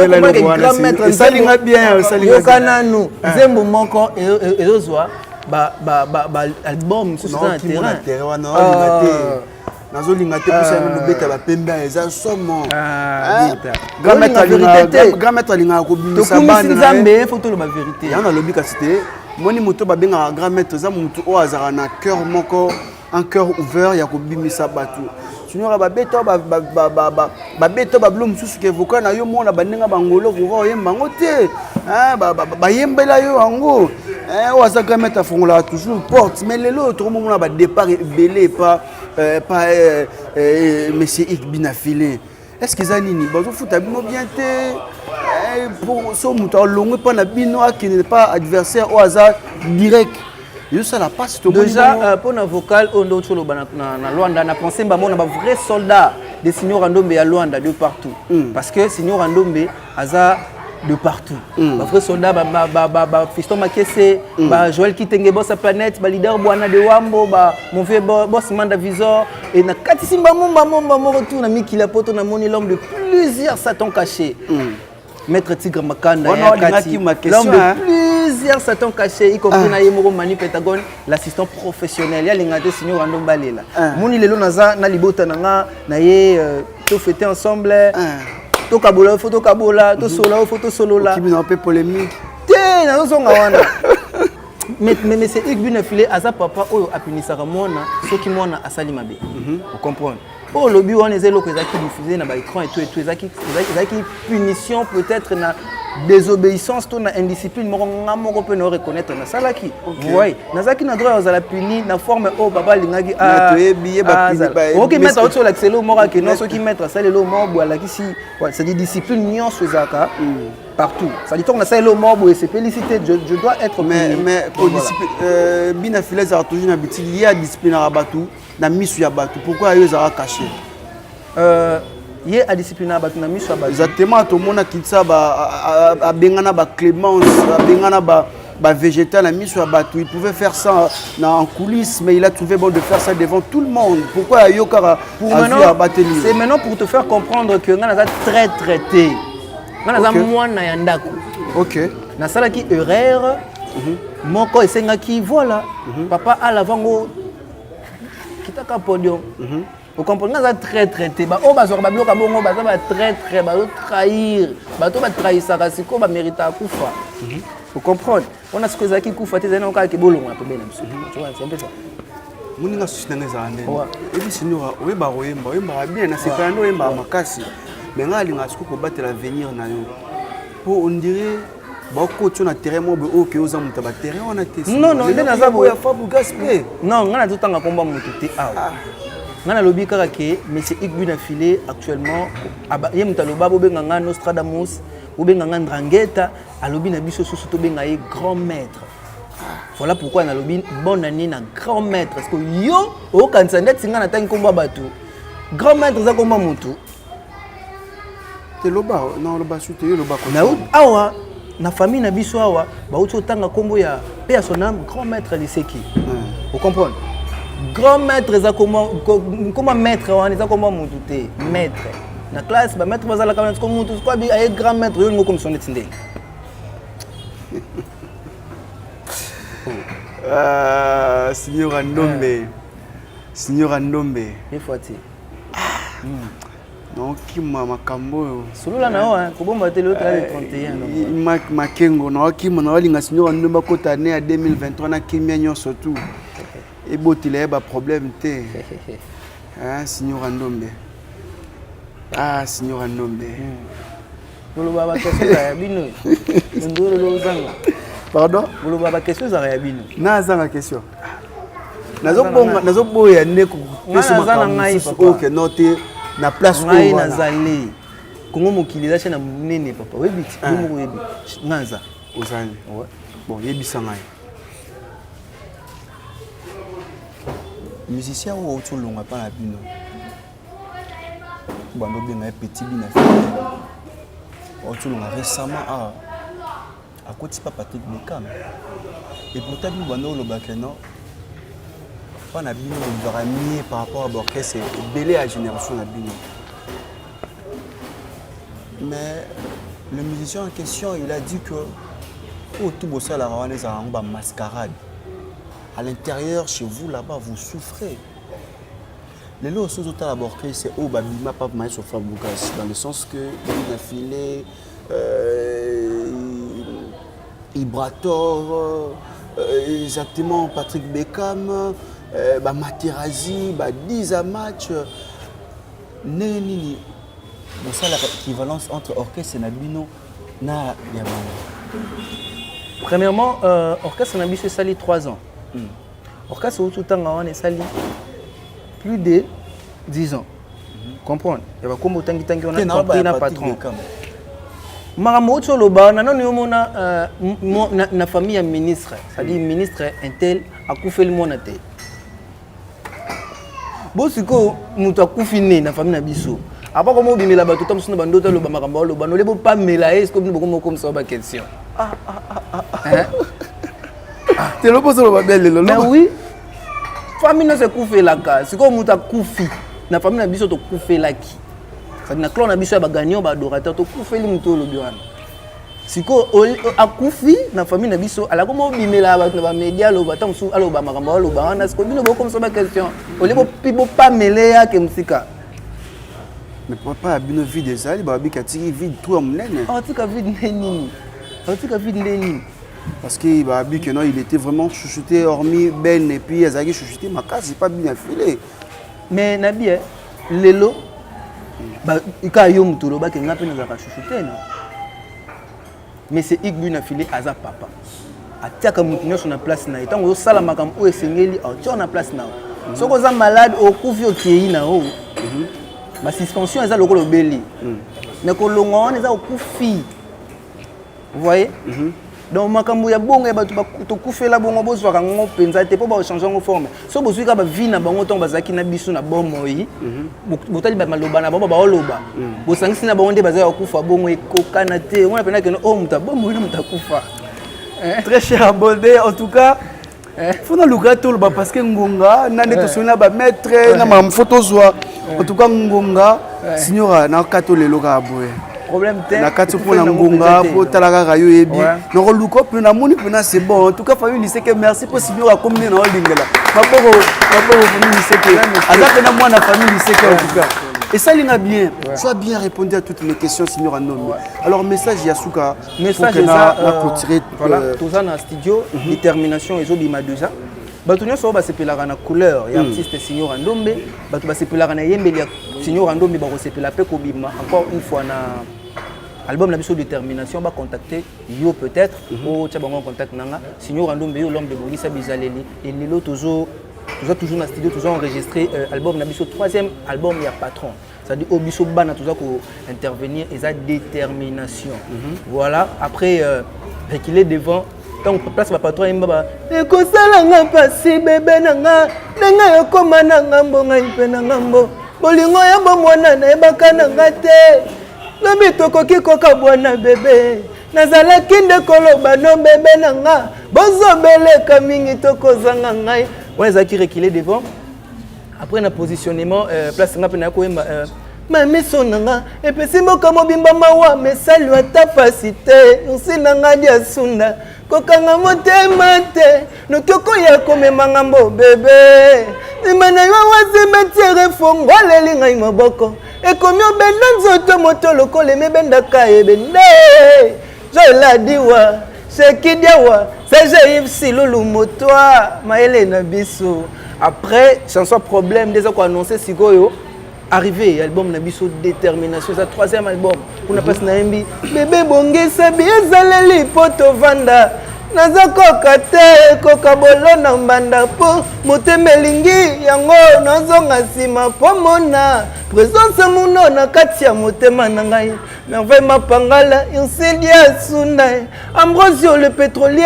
grand maître salinga bien salinga yokananu nzembo moko ezozwa ba album sur un terrain nazolinga te pour ça lobeta ba pemba eza somo grand maître alinga ko bimisa bana nzambe faut to la vérité yana lobi ka cité moni moto ba benga grand maître za moto o azara na cœur moko un cœur ouvert ya ko bimisa batu sinon ba beto ba beto ba blum susu ke voka na yo mona banenga bangolo ko yemba ngote ba yembela yo ango o aza grand maître fongola toujours porte mais les autres moment ba départ belé pas monsieur Igbi na filé est-ce que ça nini bazo futa bino bien te pour so muta longue pas na bino qui n'est pas adversaire au hasard direct yo ça la passe to déjà pour na vocal on do cholo na Luanda na pensé ba mona ba vrai soldat de Signor Ndombe ya Luanda de partout parce que Signor Ndombe aza de partout ba vrai soldat ba Fiston Makese ba Joël Kitenge boss sa planète ba leader Bwana de Wambo ba mon vieux boss Manda Visor et na kati simba momba mo retour na Mikila poto na moni l'homme de plusieurs satans cachés Maître Tigre Makanda l'homme de plusieurs satans cachés y compris na Yemoro Mani Pentagon l'assistant professionnel ya lingate Signor Ndombe balela moni lelo naza na libota na ye to fêter ensemble to kabola photo kabola to solo photo solo là qui me un peu polémique té na zonga wana mais c'est Igbi na filé aza papa oyo apinisaka mwana soki mwana asali mabe vous comprenez oh lobi wana ezelo ko ezaki diffuser na ba écran et tout ezaki punition peut-être na désobéissance to na indiscipline moko peut ne reconnaître na salaki vous voyez nazaki na droit aux puni na forme o baba lingaki to ebiye ba puni OK mettre autre l'accélé moko que non soki mettre ça lelo moko alaki si c'est des disciplines nyonso ezaka partout ça dit on a ça le mort et c'est félicité je dois être mais pour discipline bina filé ça toujours na biti il y a discipline à batu na misu ya batu pourquoi yo za caché il y a discipline à batu na misu ya batu exactement tout monde qui ça ba bengana ba Clémence bengana ba végétal na misu ya batu il pouvait faire ça en coulisses mais il a trouvé bon de faire ça devant tout le monde pourquoi yo kara pour maintenant c'est maintenant pour te faire comprendre que ngana za très traité ngana za mwana ya ndako OK na salaki erreur moko esengaki voilà papa à l'avant kitaka podium vous comprenez ça très traité ba o bazor ba bloka bongo ba za ba très ba trahir ba to ba trahir ça siko ba mérita kufa vous comprenez on a ce que zaki kufa te zana ka ke bolongo to bena biso tu vois c'est un peu ça muninga susina za ndene et puis sinon we ba royemba bien na c'est pas ndo yemba makasi mais nga linga siko ko battre l'avenir na yo pour on dirait beaucoup tu na terrain mo be OK oza muta ba terrain on a testé non ndena za boya fabu gaspé non nga na tutanga komba mutu te ngana lobi kaka ke monsieur Igbi na filé actuellement ye mutaloba bo benga nga Nostradamus bo benga nga Ndrangheta alobi na biso susu to benga ye grand maître voilà pourquoi na lobi bonne année na grand maître parce que yo o kanisa net singa na tangi komba batu grand maître za komba mutu te loba non loba sute yo loba ko na awa na famille na biso awa bauti otanga kombo ya paix à son âme grand maître Liseki. Vous comprenez? Grand maître eza comment maître wana eza comment mutu te maître na classe ba maître bazala kama comme mutu quoi bi ay grand maître yo ngo comme son etinde. Signora Ndombe. Signora Ndombe. Il faut ti. Non kima makambo. Sulula na ho ko bomba te le 31 Makengo na kima na walinga Signora Ndombe kota né à 2023 na kimia nyo surtout. Et botile ba problème te. Ah Signora Ndombe. Ah Signora Ndombe. Bolo baba question za bino. Ndoro lo zanga. Pardon? Bolo baba question za bino. Na zanga question. Nazo boya ne ko pesa ngai papa. OK noté na place où ngai nazali. Kongo mokili za na nene papa. Webiti mo webi. Ngaza ozali. Ouais. Bon, yebisa ngai. Musicien ou autour longa pas la bino. Bando bien petit bina. Autour longa récemment à côté pas Patrick Bekam. Et pourtant bando le bakeno. Pas na bino on va mieux par rapport à l'orchestre et belé à génération na bino. Mais le musicien en question, il a dit que tout beau ça la rawanes a un mascarade. À l'intérieur, chez vous, là-bas, vous souffrez. Les lots sont au l'orchestre, c'est au Babima Papa Maïs au Fabougas, dans le sens que il a filé Ibrator, exactement Patrick Bekam, Materazi, 10 à match. Nini. Bon, ça, l'équivalence entre orchestre et Nabino, na Yamana. Premièrement, orchestre Nabino, c'est sali 3 ans. Orchestre tout le temps, on est sali plus de 10 ans. Comprendre? Il y a comme autant de on a compris na patron. Maramo Tcholoba, na famille ministre, c'est-à-dire ministre intel a coupé le monde. Bon, c'est que nous avons fini na famille Nabiso. Après comment on la bateau, comme bando le bamarambo, le bano, les beaux pas mêler, est-ce que nous comme ça ma question. Tu le poses le belle mais oui. Famille ne se couffe la case. C'est comme muta koufi. Na famille na biso to couffe la qui. Ça na clan na biso ba gagnant ba adorateur to couffe li muto lo biwana. Siko a koufi na famille na biso ala comme bimela ba na média lo ba tam su alo ba makambo lo ba na siko bino comme ça ma question. Ole bo pibo pas mêler ya ke musika. Mais papa a bien vu des alliés, bah bika tiri vide tout en nene. Oh tika vide neni. Oh tika vide neni. Parce que bah bika non, il était vraiment chouchouté hormis Ben et puis Azaki chouchouté ma case, c'est pas bien filé. Mais nabi lelo ba ika yo mutolo ba ke ngape na zaka chouchouté non. Mais c'est Igbu na filé aza papa. Atiaka mutinyo sur na place na etango yo sala makambo o esengeli o tia na place na. Soko za malade o kufi o kei na o. Ma suspension est à l'eau belli. Mais que l'on est à coufi. Vous voyez? Donc, ma camouille a bon et tu couffes la bonne bosse, soit un pensa, t'es pas changer en forme. So, vous avez vu na bango tombe zaki na bisu na bon moi. Vous avez mal loba na baba loba. Vous savez si na bango de bazar au coufa bon et cocanate. On a peine que oh muta bon moi muta coufa. Très cher abonné, en tout cas. Faut na luga tout ba parce que ngonga na ne to sona ba maître na ma photo zoa. En tout cas ngonga signora na kato le loga aboye. Problème te. Na kato pour na ngonga pour talaka rayo yebi. No luko pour na moni pour na c'est bon. En tout cas famille lycée que merci pour signora comme na lingela. Maboko famille lycée que azaka na moi na famille lycée que en tout cas. Et ça, il a bien. Tu as bien répondu à toutes mes questions, Signora Ndombe. Alors, message Yasuka. Message voilà, tout ça dans le studio, détermination et Zobima déjà. Batunya so ba sepelaka na couleur ya artiste Signora Ndombe, batu ba sepelaka na yembeli ya Signora Ndombe ba ko sepela pe ko bima encore une fois na album la biso détermination ba contacter yo peut-être ou tcha bango contact nanga Signora Ndombe yo l'homme de Bongisa Bizaleli et lelo toujours dans le studio, toujours enregistré album Nabiso, 3e album, il y a Patron. C'est-à-dire Obiso Bana, tout ça pour intervenir et sa détermination. Voilà, après, qu'il est devant, quand on place ma patron, il m'a dit que ça n'a pas passé, bébé, n'a pas comme un angambo, n'a pas angambo. Bolingo ya bomwana na ebaka na ngate. Na mitoko kikoka bwana bébé. nazalaki nde koloba no bebe na nga bozobeleka mingi tokozanga ngai wana ezalaki reculé devant. Après na positionnement place nga mpe na koyemba mamiso na nga epesi mboka mobimba mawa mesali ata pasi te nsi na nga dia sunda kokanga motema te notokoya komema ngambo bebe nsima na yo wasimetiere fongoleli ngai maboko ekomi obenda nzoto moto lokola emebendaka ebende joladiwa sekidiawa sejeif silulu motoa maele na biso. Après chanson problème déjà qu'on annoncé sikoyo arrivé album na biso détermination ça troisième album on a passé na mbi bébé bongesa biezaleli poto vanda nazakoka te koka bolona mbanda po motemelingi yango nazonga nsima po mona présence muno na kati ya motema na ngai merveille mapangala insidia sunda Ambrosio le pétrolier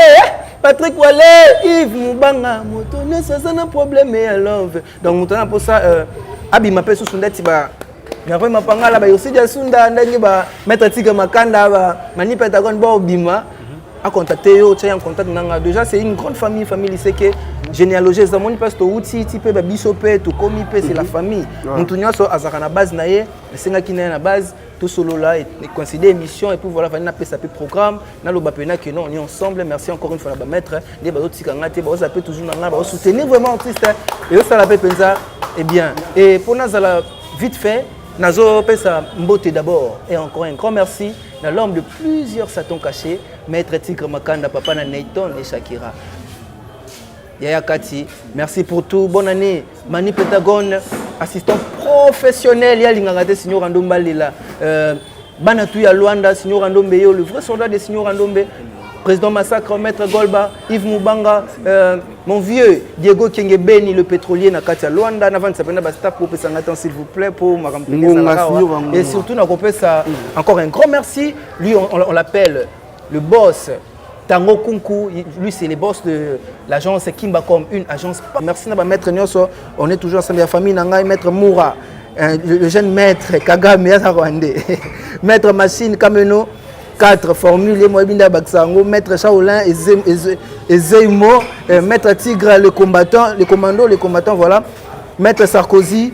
Patrick Wale, Yves Moubanga, Motoné, ça c'est un problème et love. Donc Motoné pour ça, Abi m'appelle sous Sunda Tiba. Merveille Mapanga là, aussi dia Sunda, ndenge ba mettre Tigre Makanda, ba mani Pentagon ba Obima, a contacté yo, tiens en contact nanga. Déjà c'est une grande famille, c'est que généalogie zamoni parce que outil type ba bisopé, tout comme c'est la famille. Motoné so azaka na base naie, senga kina na base. Tout solo là et considérer émission et puis voilà venir appeler ça programme na lo bapena que non on est ensemble. Merci encore une fois la maître des bazo tikangate bazo appeler toujours na ba soutenir vraiment artiste et ça la penza et bien et pour nazala vite fait nazo pesa mbote d'abord et encore un grand merci na l'homme de plusieurs satons cachés maître Tigre Makanda papa na Nathan et Shakira Yaya Kati merci pour tout bonne année Mani Pentagone assistant professionnel ya lingangate signor Randomba Lila Banatu ya Luanda signor Randombe yo le vrai soldat de signor Randombe président Massacre maître Golba Yves Moubanga mon vieux Diego Kengebeni le pétrolier na kati ya Luanda na vendre sapena ba staff pour pesa ngata s'il vous plaît pour ma et surtout na kopesa encore un grand merci lui on l'appelle le boss Tango Kunku, lui c'est le boss de l'agence Kimbacom, une agence. Merci à maître Nyoso, on est toujours ensemble, la famille Nangai, maître Moura, le jeune maître Kagame Rwandais, maître Machine Kameno, 4 formules, Moabinda Baksango, maître Shaolin et Zeimo, maître Tigre, le combattant, le combattant, voilà, maître Sarkozy,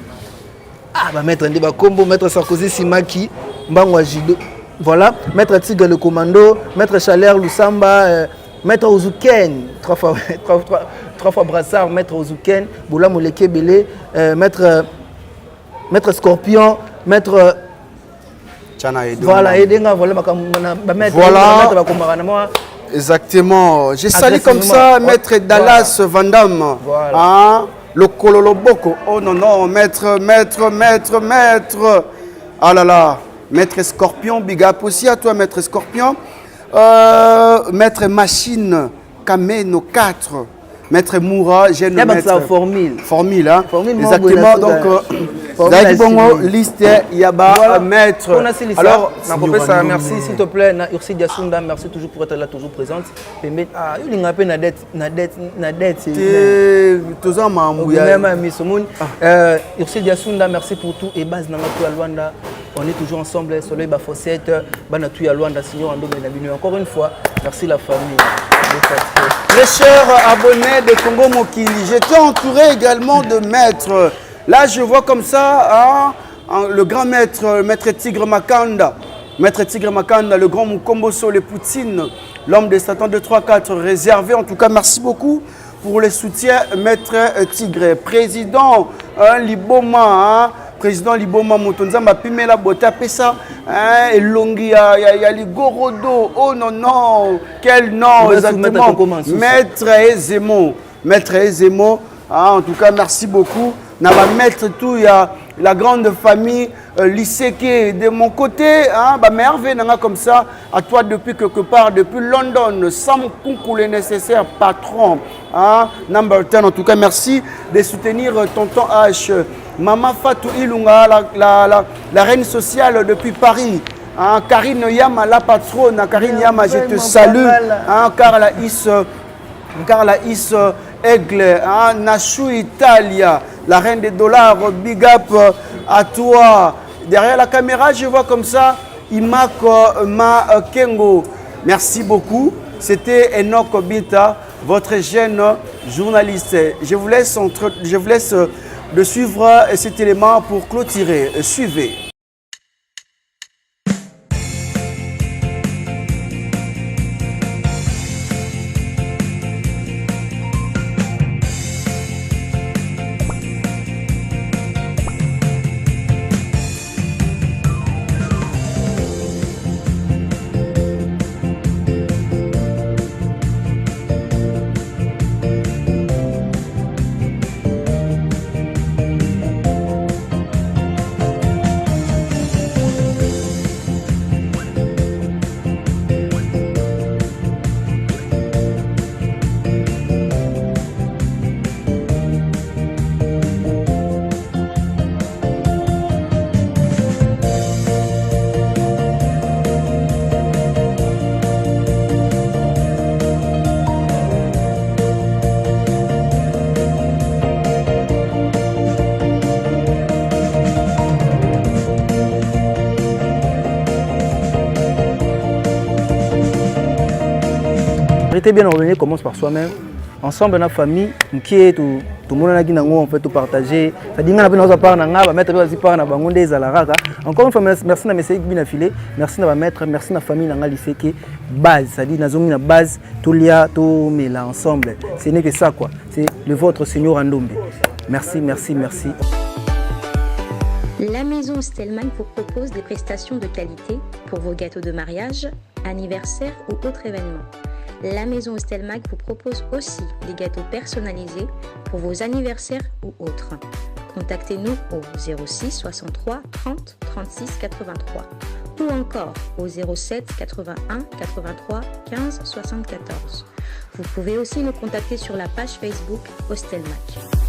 maître Ndeba Kombo, maître Sarkozy Simaki, Mbangwa Jido. Voilà, maître Tigre le commando, maître Chalère Lusamba, maître Ouzouken, trois fois brassard, maître Ouzouken, Boula Moleke Belé, maître Scorpion, maître. Voilà, Edenga, voilà, voilà. Exactement. J'ai salué comme ça, maître Dallas Van Damme. Voilà. Hein? Le Kololoboko. Oh non, non, maître. Ah là là. Maître Scorpion, big up aussi à toi, Maître Scorpion. Maître Machine, Kameno 4. Maître Moura, j'ai le maître. Formule, hein. Exactement, donc, liste, Yaba, maître. Alors, merci s'il te plaît, Ursi Diasunda, merci toujours pour être là, toujours présente. Ah, il y a un dette. Ursi Diasunda, merci pour tout. Et base Namatou Alwanda, on est toujours ensemble, Soleil Bafossette, Banatou Alwanda, Signor Ando Benabinu. Encore une fois, merci la famille. Très chers abonnés de Congo Mokili, j'étais entouré également de maîtres. Là, je vois comme ça le grand maître, maître Tigre Makanda. Maître Tigre Makanda, le grand Mukomboso, le Poutine, l'homme des Satan 234 réservé. En tout cas, merci beaucoup pour le soutien, maître Tigre. Président Liboma, président Liboma Motonzamba Pimela Bota Pesa, et Longi, il y a Ligorodo. Oh non, non, quel nom exactement. Maître Ezemo. Maître Ezemo, en tout cas, merci beaucoup. On va mettre tout, il y a la grande famille lycée qui est de mon côté, merveille comme ça, à toi depuis quelque part, depuis London, Sam Kunku le nécessaire patron, number 10, en tout cas merci de soutenir tonton H, Maman Fatou Ilunga, la reine sociale depuis Paris, Karine Yama, la patronne, Karine Yama, je te salue, Carla Is Aigle, Nachou Italia, la reine des dollars, big up à toi. Derrière la caméra, je vois comme ça, Imak Ma Kengo, Merci beaucoup. C'était Enoch Binta, votre jeune journaliste. Je vous laisse de suivre cet élément pour clôturer. Suivez. Bien ordonné commence par soi-même. Ensemble, dans la famille, qui est tout le monde a dit on fait tout partager. Ça dit qu'on a pas na mettre aussi par na bangonde zalaraka. Encore une fois merci na monsieur Bina Filé, merci na maître, merci na famille na lycée qui base, ça dit nazomi na base tout lia tout mais là ensemble. Ce n'est que ça quoi. C'est le votre Seigneur Andombe. Merci, merci, merci. La maison Stelmach vous propose des prestations de qualité pour vos gâteaux de mariage, anniversaire ou autres événements. La maison Stelmach vous propose aussi des gâteaux personnalisés pour vos anniversaires ou autres. Contactez-nous au 06 63 30 36 83 ou encore au 07 81 83 15 74. Vous pouvez aussi nous contacter sur la page Facebook Stelmach.